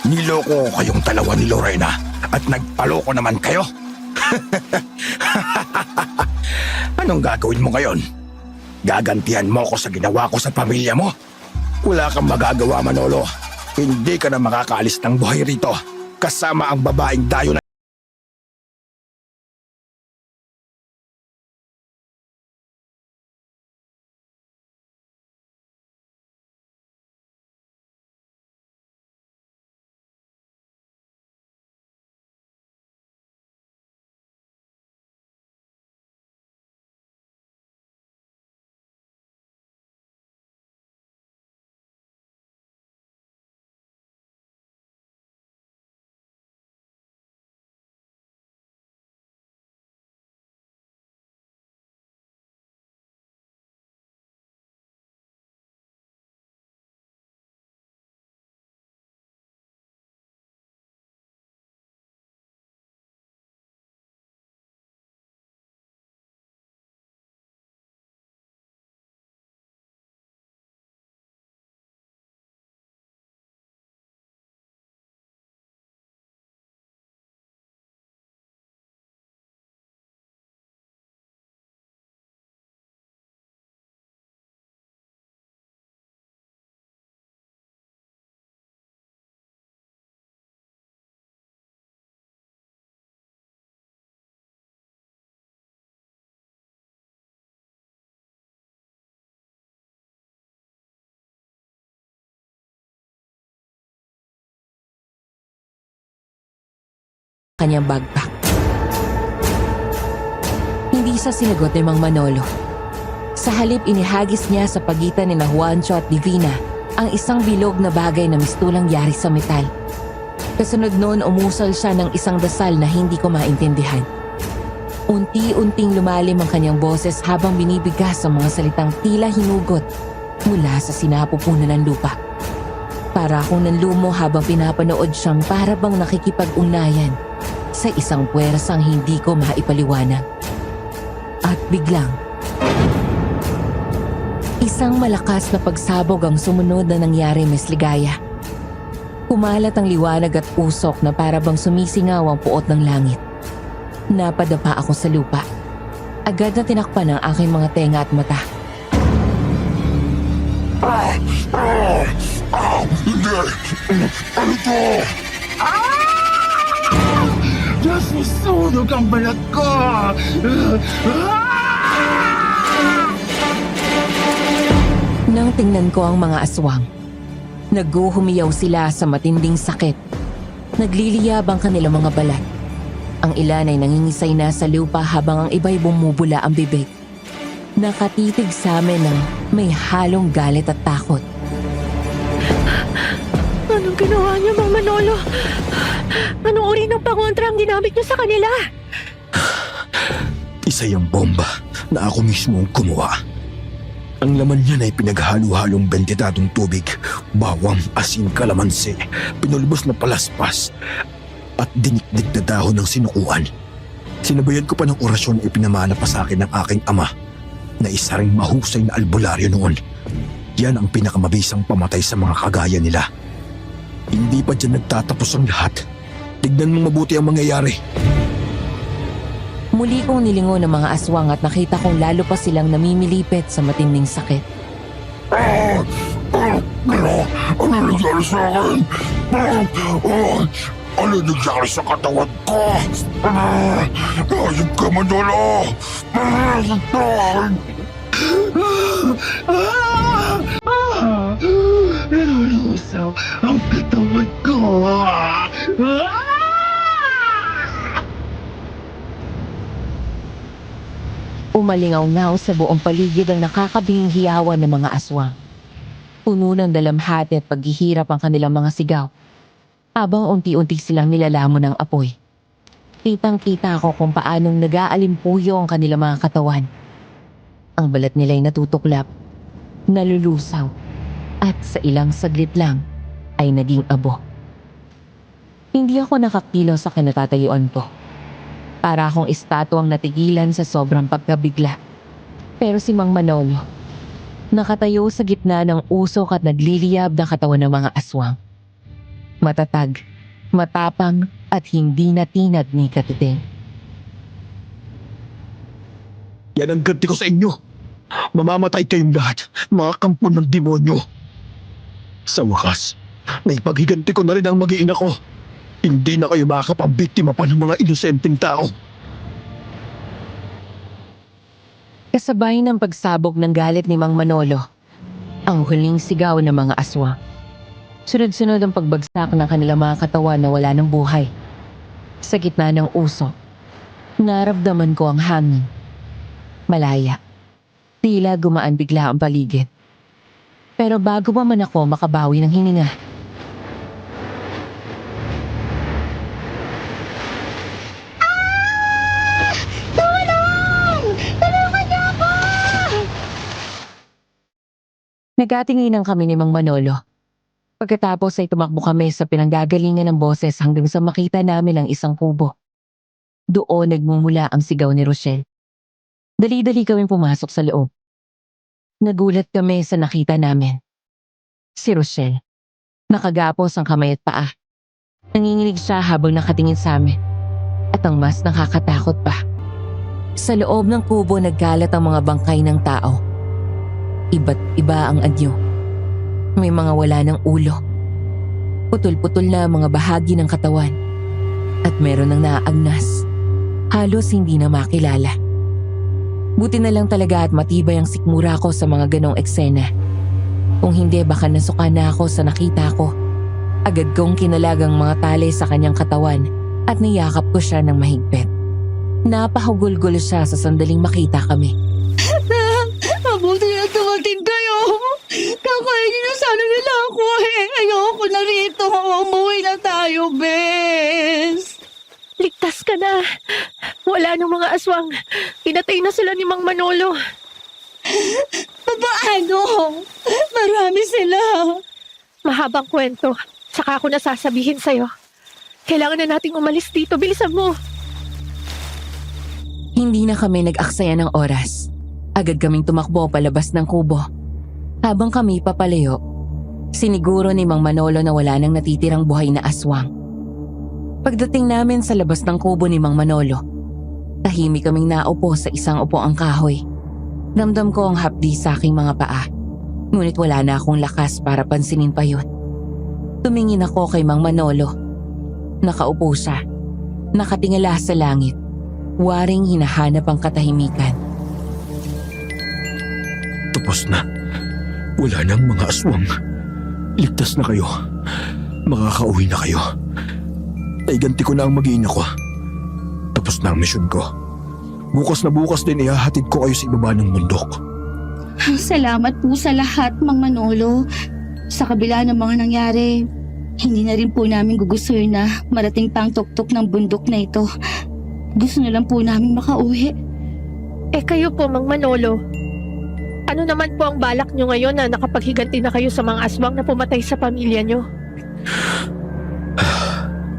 niloko ko kayong dalawa ni Lorena at nagpaloko naman kayo. Anong gagawin mo ngayon? Gagantihan mo ko sa ginawa ko sa pamilya mo? Wala kang magagawa, Manolo. Hindi ka na makakaalis ng buhay rito kasama ang babaeng dayo na... Kanyang backpack. Hindi siya sinagot ni Mang Manolo. Sa halip inihagis niya sa pagitan ni Juancho at Divina ang isang bilog na bagay na mistulang yari sa metal. Kasunod noon umusal siya ng isang dasal na hindi ko maintindihan. Unti-unting lumalim ang kanyang boses habang binibigkas ang mga salitang tila hinugot mula sa sinapupunan ng lupa. Para akong nanlumo habang pinapanood siyang para bang nakikipag-ugnayan sa isang puwersang hindi ko maipaliwanag. At biglang, isang malakas na pagsabog ang sumunod na nangyari, Miss Ligaya. Kumalat ang liwanag at usok na para bang sumisingaw ang puot ng langit. Napadapa ako sa lupa. Agad na tinakpan ang aking mga tenga at mata. Hindi! Ano to? Nasusunog ang balat ko! Nang tingnan ko ang mga aswang, naghuhumiyaw sila sa matinding sakit. Nagliliyab ang kanilang mga balat. Ang ilan ay nangingisay na sa lupa habang ang iba'y bumubula ang bibig. Nakatitig sa amin ng may halong galit at takot. Anong ginawa niyo, Mang Manolo? Anong uri ng pangontra ang ginamit niyo sa kanila? Isa yung bomba na ako mismo ang gumawa. Ang laman niya ay pinaghalo-halong bentitadong tubig, bawang, asin, kalamansi, pinulbos na palaspas, at dinikdik na dahon ng sinukuan. Sinabayan ko pa ng orasyon na ipinamana pa sa akin ng aking ama na isa ring mahusay na albularyo noon. Yan ang pinakamabisang pamatay sa mga kagaya nila. Hindi pa dyan nagtatapos ang lahat. Tignan mong mabuti ang mangyayari. Muli kong nilingon ang mga aswang at nakita kong lalo pa silang namimilipit sa matinding sakit. Ano nangyari sa akin? Ano nangyari sa katawan ko? Ayun ka, Manolo! Nalulusaw ang katawan ko. Umalingaw-ngaw sa buong paligid ang nakakabinging hiyawan ng mga aswang. Puno ng dalamhati at paghihirap ang kanilang mga sigaw, habang unti-unti silang nilalamon ng apoy. Kitang-kita ko kung paanong nag-aalimpuyo ang kanilang mga katawan. Ang balat nila'y natutuklap, nalulusaw, at sa ilang saglit lang ay naging abo. Hindi ako nakakilos sa kinatatayuan ko. Para akong estatwang natigilan sa sobrang pagkabigla. Pero si Mang Manolo, nakatayo sa gitna ng usok at nagliliyab na katawan ng mga aswang. Matatag, matapang at hindi natinag ni katiting. Yan ang ganti ko sa inyo. Mamamatay kayong lahat, mga kampo ng demonyo. Sa wakas, naipaghiganti ko na rin ang mag-iina ko. Hindi na kayo makakapambiktima pa ng mga inosenteng tao. Kasabay ng pagsabog ng galit ni Mang Manolo, ang huling sigaw ng mga aswang. Sunod-sunod ang pagbagsak ng kanilang mga katawan na wala ng buhay. Sa gitna ng usok, naramdaman ko ang hangin. Malaya. Tila gumaan bigla ang paligid. Pero bago pa man ako makabawi ng hininga, nagatinginan kami ni Mang Manolo. Pagkatapos ay tumakbo kami sa pinanggagalingan ng boses hanggang sa makita namin ang isang kubo. Doon nagmumula ang sigaw ni Rochelle. Dali-dali kaming pumasok sa loob. Nagulat kami sa nakita namin. Si Rochelle. Nakagapos ang kamay at paa. Nanginginig siya habang nakatingin sa amin. At ang mas nakakatakot pa, sa loob ng kubo nagkalat ang mga bangkay ng tao. Iba't iba ang anyo. May mga wala ng ulo. Putol-putol na ang mga bahagi ng katawan. At meron ng naaagnas. Halos hindi na makilala. Buti na lang talaga at matibay ang sikmura ko sa mga ganong eksena. Kung hindi baka nasuka na ako sa nakita ko. Agad kong kinalagang mga tali sa kanyang katawan at niyakap ko siya ng mahigpit. Napahugulgol siya sa sandaling makita kami. Mabuti na tumating kayo. Kakainin na sana nila ako eh. Ayoko na rito. Umuwi na tayo, Bes. Ligtas ka na. Wala nang mga aswang. Pinatay na sila ni Mang Manolo. Paano? Marami sila. Mahabang kwento. Saka ako nasasabihin sa'yo. Kailangan na nating umalis dito. Bilisan mo. Hindi na kami nag-aksaya ng oras. Agad kaming tumakbo palabas ng kubo. Habang kami papalayo, siniguro ni Mang Manolo na wala nang natitirang buhay na aswang. Pagdating namin sa labas ng kubo ni Mang Manolo, tahimik kaming naupo sa isang upuang kahoy. Ramdam ko ang hapdi sa aking mga paa. Ngunit wala na akong lakas para pansinin pa yun. Tumingin ako kay Mang Manolo. Nakaupo siya. Nakatingala sa langit. Waring hinahanap ang katahimikan. Tapos na. Wala nang mga aswang. Ligtas na kayo. Makakauwi na kayo. Naiganti ko na ang mag-iina ko. Tapos na ang misyon ko. Bukas na bukas din ihahatid ko kayo sa ibaba ng bundok. Salamat po sa lahat, Mang Manolo. Sa kabila ng mga nangyari, hindi na rin po namin gugustuhin na marating pa ang tuktok ng bundok na ito. Gusto na lang po namin makauwi. Eh kayo po, Mang Manolo. Ano naman po ang balak nyo ngayon na nakapaghiganti na kayo sa mga aswang na pumatay sa pamilya nyo?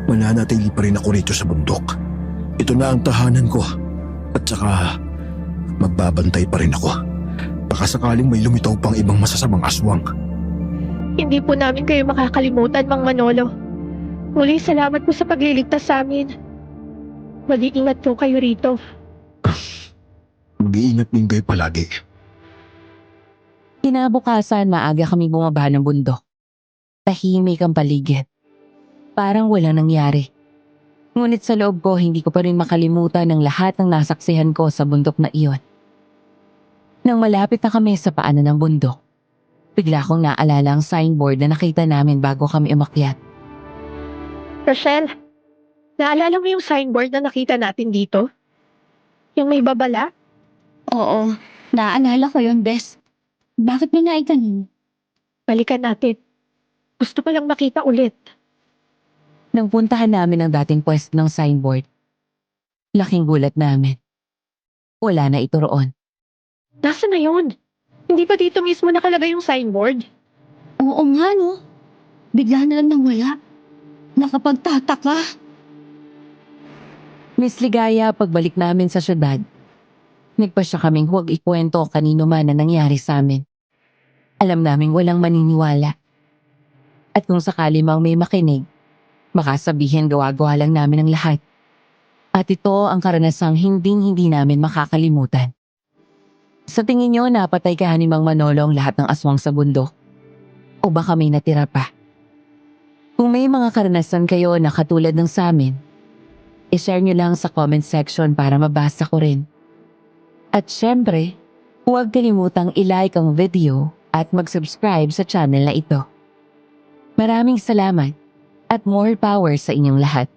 mananatili pa rin ako rito sa bundok. Ito na ang tahanan ko. At saka, magbabantay pa rin ako. Baka sakaling may lumitaw pang ibang masasamang aswang. Hindi po namin kayo makakalimutan, Mang Manolo. Muli, salamat po sa pagliligtas sa amin. Mag-iingat po kayo rito. Mag-iingat din kayo palagi. Kinabukasan, maaga kami bumaba ng bundok. Tahimik ang paligid. Parang walang nangyari. Ngunit sa loob ko, hindi ko pa rin makalimutan ang lahat ng nasaksihan ko sa bundok na iyon. Nang malapit na kami sa paanan ng bundok, bigla kong naalala ang signboard na nakita namin bago kami umakyat. Rochelle, naalala mo yung signboard na nakita natin dito? Yung may babala? Oo, naalala ko yun, Bes. Bakit may naitan? Balikan natin. Gusto ko lang makita ulit. Nang puntahan namin ang dating pwesto ng signboard, laking gulat namin. Wala na ito roon. Nasaan na yun? Hindi ba dito mismo nakalagay yung signboard? Oo nga, no? Bigla na lang nawala. Nakapagtataka. Miss Ligaya, pagbalik namin sa syudad, nagpasya kaming huwag ikwento kanino man na nangyari sa amin. Alam naming walang maniniwala. At kung sakali mang may makinig, baka sabihin gawa-gawa lang namin ang lahat. At ito ang karanasang hindi namin makakalimutan. Sa tingin nyo, napatay ka ni Mang Manolo ang lahat ng aswang sa bundok? O baka may natira pa? Kung may mga karanasan kayo na katulad ng sa amin, i-share nyo lang sa comment section para mabasa ko rin. At syempre, huwag kalimutang i-like ang video at mag-subscribe sa channel na ito. Maraming salamat at more power sa inyong lahat.